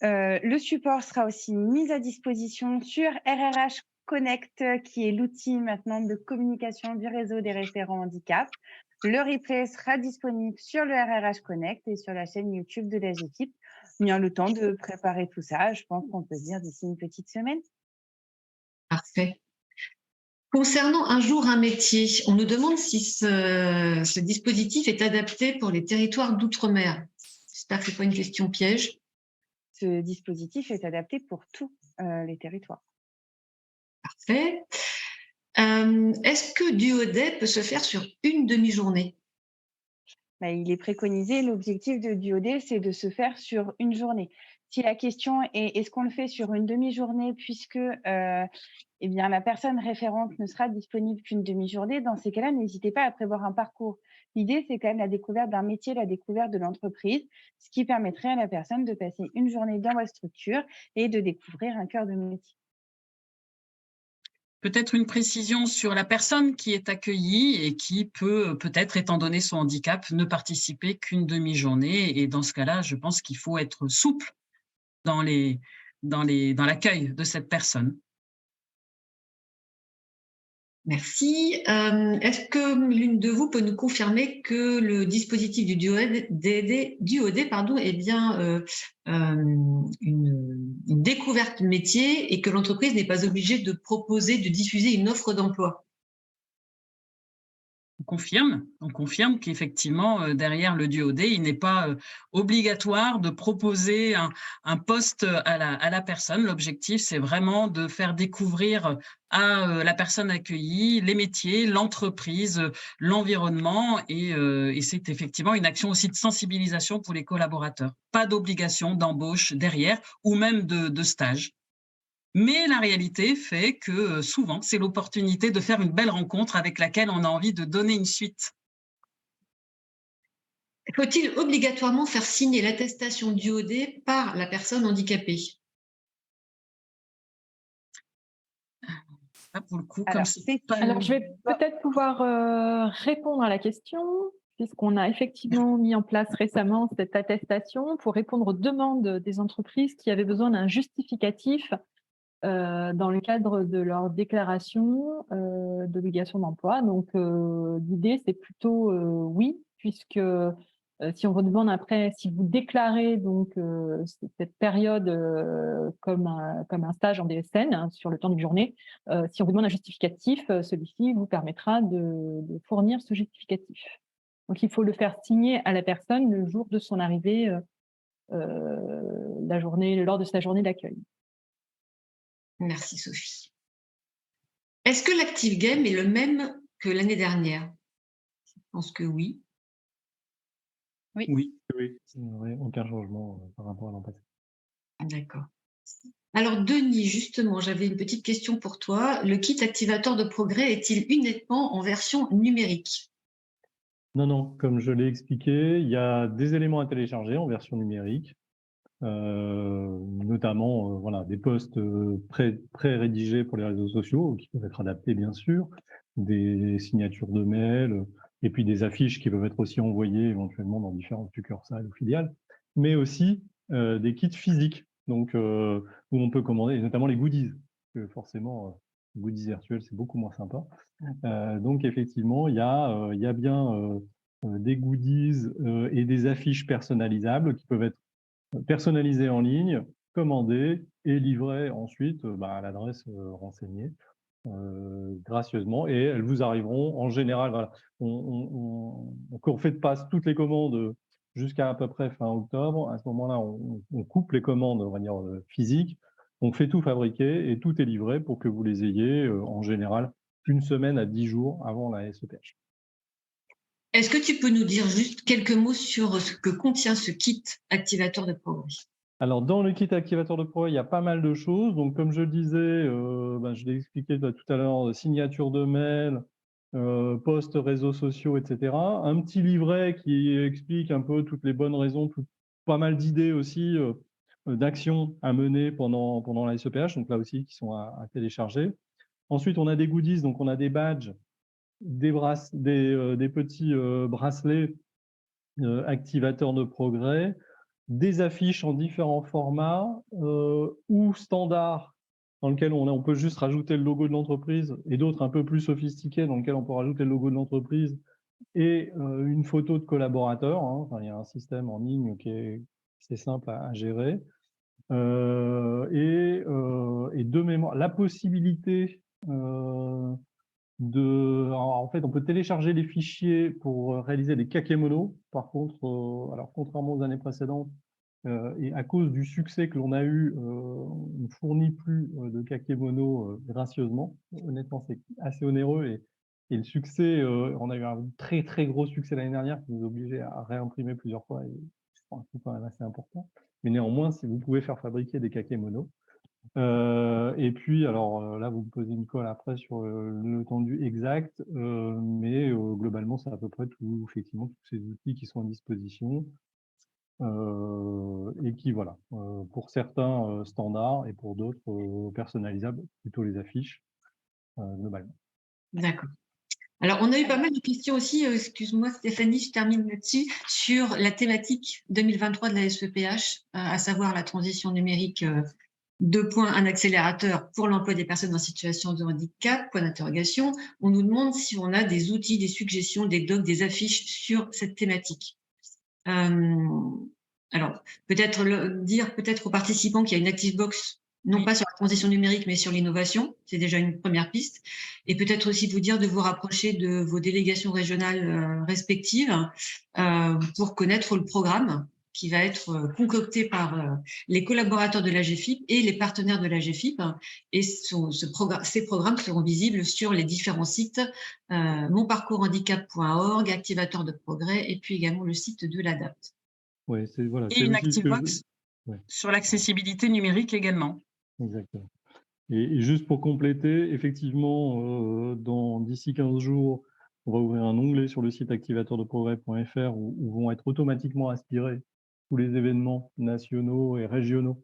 Le support sera aussi mis à disposition sur RRH Connect, qui est l'outil maintenant de communication du réseau des référents handicap. Le replay sera disponible sur le RRH Connect et sur la chaîne YouTube de la GFIP. Bien le temps de préparer tout ça, je pense qu'on peut dire d'ici une petite semaine. Parfait. Concernant un jour, un métier, on nous demande si ce dispositif est adapté pour les territoires d'outre-mer. J'espère que ce n'est pas une question piège. Ce dispositif est adapté pour tous les territoires. Parfait. Est-ce que Duodé peut se faire sur une demi-journée? Il est préconisé, l'objectif de Duodé, c'est de se faire sur une journée. Si la question est est-ce qu'on le fait sur une demi-journée puisque eh bien, la personne référente ne sera disponible qu'une demi-journée, dans ces cas-là, n'hésitez pas à prévoir un parcours. L'idée, c'est quand même la découverte d'un métier, la découverte de l'entreprise, ce qui permettrait à la personne de passer une journée dans votre structure et de découvrir un cœur de métier. Peut-être une précision sur la personne qui est accueillie et qui peut, peut-être, étant donné son handicap, ne participer qu'une demi-journée. Et dans ce cas-là, je pense qu'il faut être souple dans l'accueil de cette personne. Merci. Est-ce que l'une de vous peut nous confirmer que le dispositif du Duodé est bien une découverte métier et que l'entreprise n'est pas obligée de proposer, de diffuser une offre d'emploi? On confirme qu'effectivement, derrière le Duodé, il n'est pas obligatoire de proposer un poste à la personne. L'objectif, c'est vraiment de faire découvrir à la personne accueillie les métiers, l'entreprise, l'environnement et c'est effectivement une action aussi de sensibilisation pour les collaborateurs. Pas d'obligation d'embauche derrière ou même de stage. Mais la réalité fait que souvent, c'est l'opportunité de faire une belle rencontre avec laquelle on a envie de donner une suite. Faut-il obligatoirement faire signer l'attestation Duodé par la personne handicapée? Pour le coup, Alors, Alors, je vais peut-être pouvoir répondre à la question, puisqu'on a effectivement mis en place récemment cette attestation pour répondre aux demandes des entreprises qui avaient besoin d'un justificatif dans le cadre de leur déclaration d'obligation d'emploi. Donc, l'idée, c'est plutôt oui, puisque si on vous demande après, si vous déclarez donc cette période comme un stage en DSN hein, sur le temps d'une journée, si on vous demande un justificatif, celui-ci vous permettra de fournir ce justificatif. Donc, il faut le faire signer à la personne le jour de son arrivée, lors de sa journée d'accueil. Merci Sophie. Est-ce que l'Active Game est le même que l'année dernière? Je pense que oui. Oui, aucun changement par rapport à l'an passé. D'accord. Alors Denis, justement, j'avais une petite question pour toi. Le kit activateur de progrès est-il uniquement en version numérique? Non, comme je l'ai expliqué, il y a des éléments à télécharger en version numérique. Notamment voilà, des posts pré-rédigés pour les réseaux sociaux qui peuvent être adaptés bien sûr, des signatures de mails et puis des affiches qui peuvent être aussi envoyées éventuellement dans différentes succursales ou filiales, mais aussi des kits physiques donc, où on peut commander, et notamment les goodies, que forcément goodies virtuels c'est beaucoup moins sympa. Donc effectivement il y a bien des goodies et des affiches personnalisables qui peuvent être personnalisé en ligne, commandé et livré ensuite à l'adresse renseignée gracieusement et elles vous arriveront en général. Voilà. On fait de passe toutes les commandes jusqu'à à peu près fin octobre. À ce moment-là, on coupe les commandes, on va dire physiques. On fait tout fabriquer et tout est livré pour que vous les ayez en général une semaine à 10 jours avant la SEPH. Est-ce que tu peux nous dire juste quelques mots sur ce que contient ce kit activateur de progrès? Alors, dans le kit activateur de progrès, il y a pas mal de choses. Donc, comme je le disais, je l'ai expliqué tout à l'heure, signature de mail, posts réseaux sociaux, etc. Un petit livret qui explique un peu toutes les bonnes raisons, pas mal d'idées aussi d'actions à mener pendant la SEPH, donc là aussi qui sont à télécharger. Ensuite, on a des goodies, donc on a des badges, des petits bracelets activateurs de progrès, des affiches en différents formats ou standards dans lesquels on peut juste rajouter le logo de l'entreprise, et d'autres un peu plus sophistiqués dans lesquels on peut rajouter le logo de l'entreprise et une photo de collaborateur. Enfin, il y a un système en ligne qui est simple à gérer. Et de mémoire, la possibilité alors, en fait, on peut télécharger les fichiers pour réaliser des kakémonos. Par contre, alors contrairement aux années précédentes, et à cause du succès que l'on a eu, on ne fournit plus de kakémonos gracieusement. Honnêtement, c'est assez onéreux et le succès, on a eu un très très gros succès l'année dernière qui nous obligeait à réimprimer plusieurs fois, et c'est un coût quand même assez important. Mais néanmoins, si vous pouvez faire fabriquer des kakémonos. Et puis, alors là, vous me posez une colle après sur le tendu exact, mais globalement, c'est à peu près effectivement, tous ces outils qui sont à disposition. Et qui, voilà, pour certains standards et pour d'autres personnalisables, plutôt les affiches, globalement. D'accord. Alors, on a eu pas mal de questions aussi, excuse-moi Stéphanie, je termine là-dessus, sur la thématique 2023 de la SEPH, à savoir la transition numérique, un accélérateur pour l'emploi des personnes en situation de handicap, point d'interrogation. On nous demande si on a des outils, des suggestions, des docs, des affiches sur cette thématique. Alors, peut-être aux participants qu'il y a une Active Box, non pas sur la transition numérique, mais sur l'innovation. C'est déjà une première piste. Et peut-être aussi vous dire de vous rapprocher de vos délégations régionales respectives pour connaître le programme qui va être concocté par les collaborateurs de l'AGFIP et les partenaires de l'AGFIP. Et ces programmes seront visibles sur les différents sites monparcourshandicap.org, Activateur de progrès, et puis également le site de l'ADAPT. Ouais, voilà, et une Active Box sur l'accessibilité numérique également. Exactement. Et juste pour compléter, effectivement, d'ici 15 jours, on va ouvrir un onglet sur le site activateurdeprogrès.fr où vont être automatiquement aspirés tous les événements nationaux et régionaux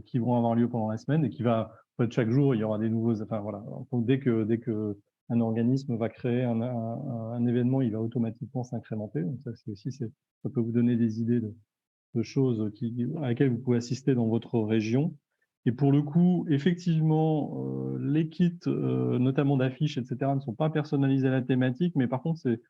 qui vont avoir lieu pendant la semaine, et qui va, en fait, chaque jour, il y aura des nouveaux. Enfin voilà. Donc, dès que un organisme va créer un événement, il va automatiquement s'incrémenter. Donc ça, ça peut vous donner des idées de choses à laquelle vous pouvez assister dans votre région. Et pour le coup, effectivement, les kits, notamment d'affiches, etc., ne sont pas personnalisés à la thématique, mais par contre, c'est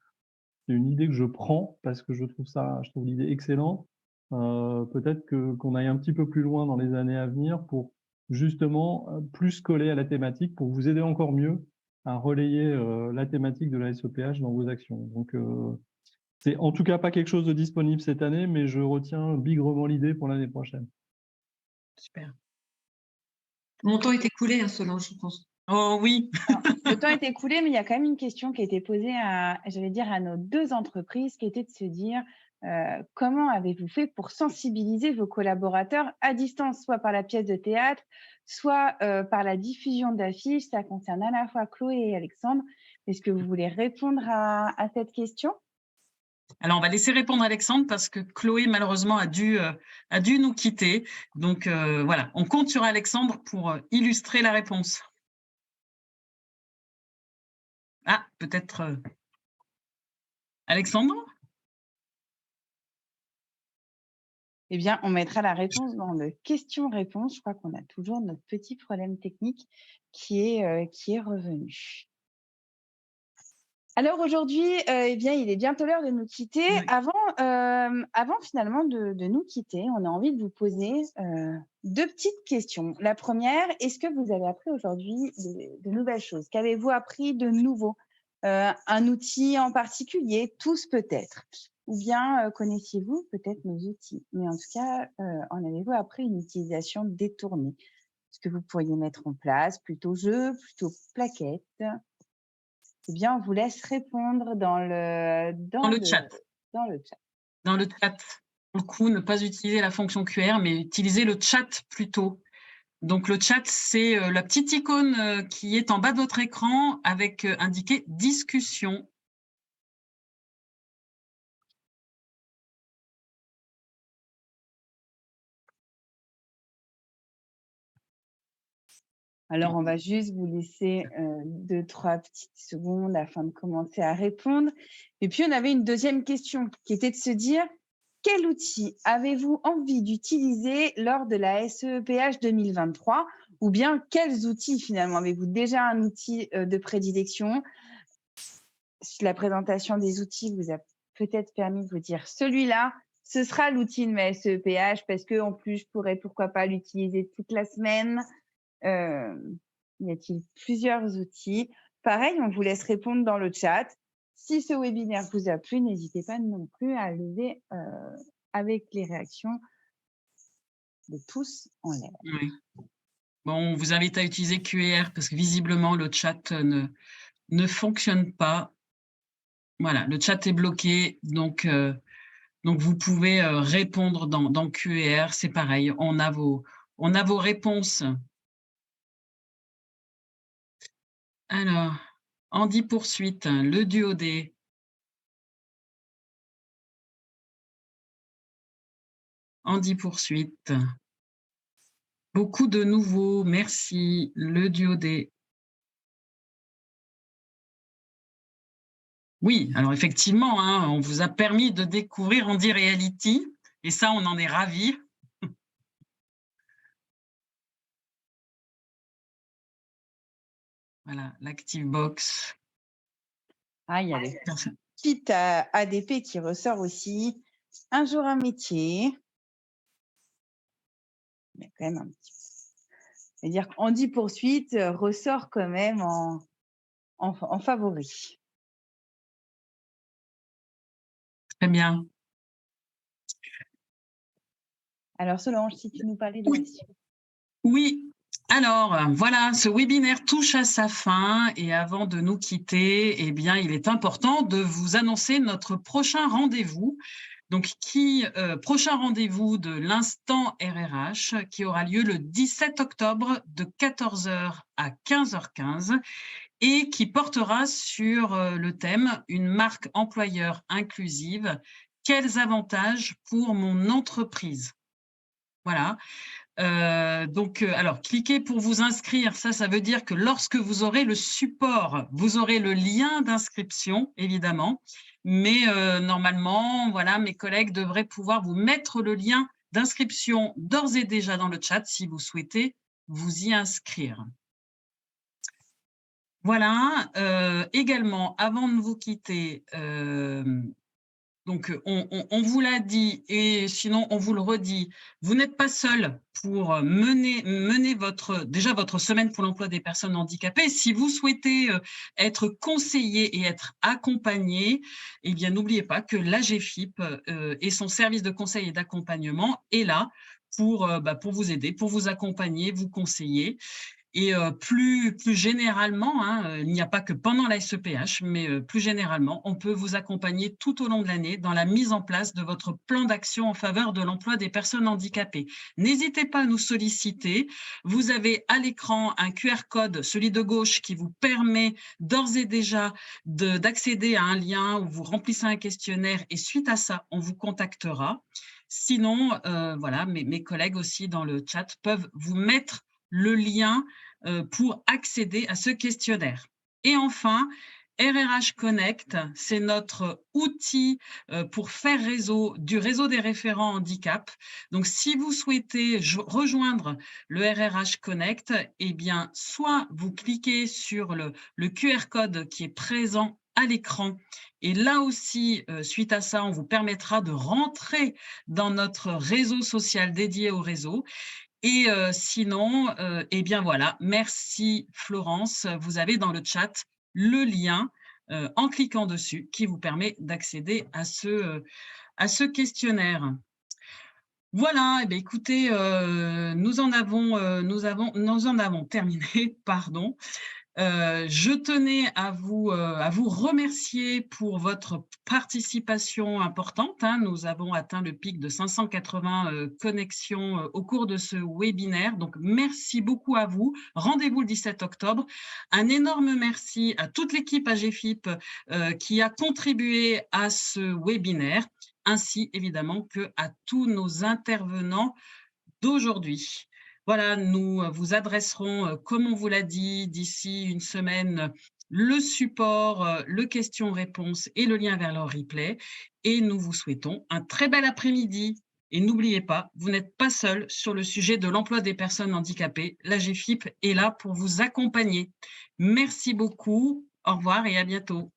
une idée que je prends parce que je trouve l'idée excellente. Peut-être qu'on aille un petit peu plus loin dans les années à venir pour justement plus coller à la thématique, pour vous aider encore mieux à relayer la thématique de la SEPH dans vos actions. Donc, c'est en tout cas pas quelque chose de disponible cette année, mais je retiens bigrement l'idée pour l'année prochaine. Super. Mon temps est écoulé, Solange, je pense. Oh oui. Le temps est écoulé, mais il y a quand même une question qui a été posée à nos deux entreprises, qui était de se dire comment avez-vous fait pour sensibiliser vos collaborateurs à distance, soit par la pièce de théâtre, soit par la diffusion d'affiches. Ça concerne à la fois Chloé et Alexandre. Est-ce que vous voulez répondre à cette question ? Alors, on va laisser répondre Alexandre parce que Chloé, malheureusement, a dû nous quitter. Donc, voilà, on compte sur Alexandre pour illustrer la réponse. Ah, peut-être Alexandre ? Eh bien, on mettra la réponse dans le question-réponse. Je crois qu'on a toujours notre petit problème technique qui est revenu. Alors aujourd'hui, eh bien, il est bientôt l'heure de nous quitter. Oui. Avant finalement de nous quitter, on a envie de vous poser deux petites questions. La première, est-ce que vous avez appris aujourd'hui de nouvelles choses ? Qu'avez-vous appris de nouveau ? Un outil en particulier, tous peut-être. Ou bien connaissiez-vous peut-être nos outils ? Mais en tout cas, en avez-vous appris une utilisation détournée ? Ce que vous pourriez mettre en place, plutôt jeu, plutôt plaquette ? Eh bien, on vous laisse répondre dans le chat. Dans le chat. Dans le chat. Pour le coup, ne pas utiliser la fonction QR, mais utiliser le chat plutôt. Donc le chat, c'est la petite icône qui est en bas de votre écran avec indiqué discussion. Alors, on va juste vous laisser 2-3 petites secondes afin de commencer à répondre. Et puis, on avait une deuxième question qui était de se dire, quel outil avez-vous envie d'utiliser lors de la SEPH 2023? Ou bien, quels outils finalement? Avez-vous déjà un outil de prédilection? La présentation des outils vous a peut-être permis de vous dire, celui-là, ce sera l'outil de ma SEPH parce qu'en plus, je pourrais pourquoi pas l'utiliser toute la semaine. Y a-t-il plusieurs outils? Pareil, on vous laisse répondre dans le chat. Si ce webinaire vous a plu, n'hésitez pas non plus à lever avec les réactions de tous en l'air. Oui. Bon, on vous invite à utiliser QR parce que visiblement, le chat ne fonctionne pas. Voilà, le chat est bloqué, donc vous pouvez répondre dans QR, c'est pareil, on a vos réponses. Alors, Andy Poursuite, le duo D. Andy Poursuite. Beaucoup de nouveaux, merci, le duo D. Oui, alors effectivement, hein, on vous a permis de découvrir Andy Reality, et ça, on en est ravis. Voilà, l'ActiveBox. Ah, il y a le kit ADP qui ressort aussi. Un jour un métier. Il y a quand même un petit peu. C'est-à-dire qu'Andy Poursuite ressort quand même en favori. Très bien. Alors, Solange, si tu nous parlais de la suite. Oui, alors voilà, ce webinaire touche à sa fin et avant de nous quitter, eh bien, il est important de vous annoncer notre prochain rendez-vous. Donc, prochain rendez-vous de l'instant RRH qui aura lieu le 17 octobre de 14h à 15h15 et qui portera sur le thème « Une marque employeur inclusive, quels avantages pour mon entreprise ?» Voilà. Alors, cliquez pour vous inscrire. Ça veut dire que lorsque vous aurez le support, vous aurez le lien d'inscription, évidemment. Mais normalement, voilà, mes collègues devraient pouvoir vous mettre le lien d'inscription d'ores et déjà dans le chat si vous souhaitez vous y inscrire. Voilà. Également, avant de vous quitter, donc, on vous l'a dit et sinon, on vous le redit, vous n'êtes pas seul pour mener votre semaine pour l'emploi des personnes handicapées. Si vous souhaitez être conseillé et être accompagné, eh bien, n'oubliez pas que l'AGFIP et son service de conseil et d'accompagnement est là pour vous aider, pour vous accompagner, vous conseiller. Et plus généralement, hein, il n'y a pas que pendant la SEPH, mais plus généralement, on peut vous accompagner tout au long de l'année dans la mise en place de votre plan d'action en faveur de l'emploi des personnes handicapées. N'hésitez pas à nous solliciter. Vous avez à l'écran un QR code, celui de gauche, qui vous permet d'ores et déjà d'accéder à un lien où vous remplissez un questionnaire et suite à ça, on vous contactera. Sinon, voilà, mes collègues aussi dans le chat peuvent vous mettre le lien pour accéder à ce questionnaire. Et enfin, RRH Connect, c'est notre outil pour faire du réseau des référents handicap. Donc, si vous souhaitez rejoindre le RRH Connect, eh bien, soit vous cliquez sur le QR code qui est présent à l'écran. Et là aussi, suite à ça, on vous permettra de rentrer dans notre réseau social dédié au réseau. Et sinon, eh bien voilà, merci Florence. Vous avez dans le chat le lien en cliquant dessus qui vous permet d'accéder à ce questionnaire. Voilà, eh bien, écoutez, nous en avons terminé, pardon. Je tenais à vous remercier pour votre participation importante, hein. Nous avons atteint le pic de 580 connexions au cours de ce webinaire. Donc, merci beaucoup à vous. Rendez-vous le 17 octobre. Un énorme merci à toute l'équipe AGEFIP qui a contribué à ce webinaire, ainsi évidemment qu'à tous nos intervenants d'aujourd'hui. Voilà, nous vous adresserons, comme on vous l'a dit, d'ici une semaine, le support, le questions-réponses et le lien vers leur replay. Et nous vous souhaitons un très bel après-midi. Et n'oubliez pas, vous n'êtes pas seul sur le sujet de l'emploi des personnes handicapées. L'AGEFIP est là pour vous accompagner. Merci beaucoup, au revoir et à bientôt.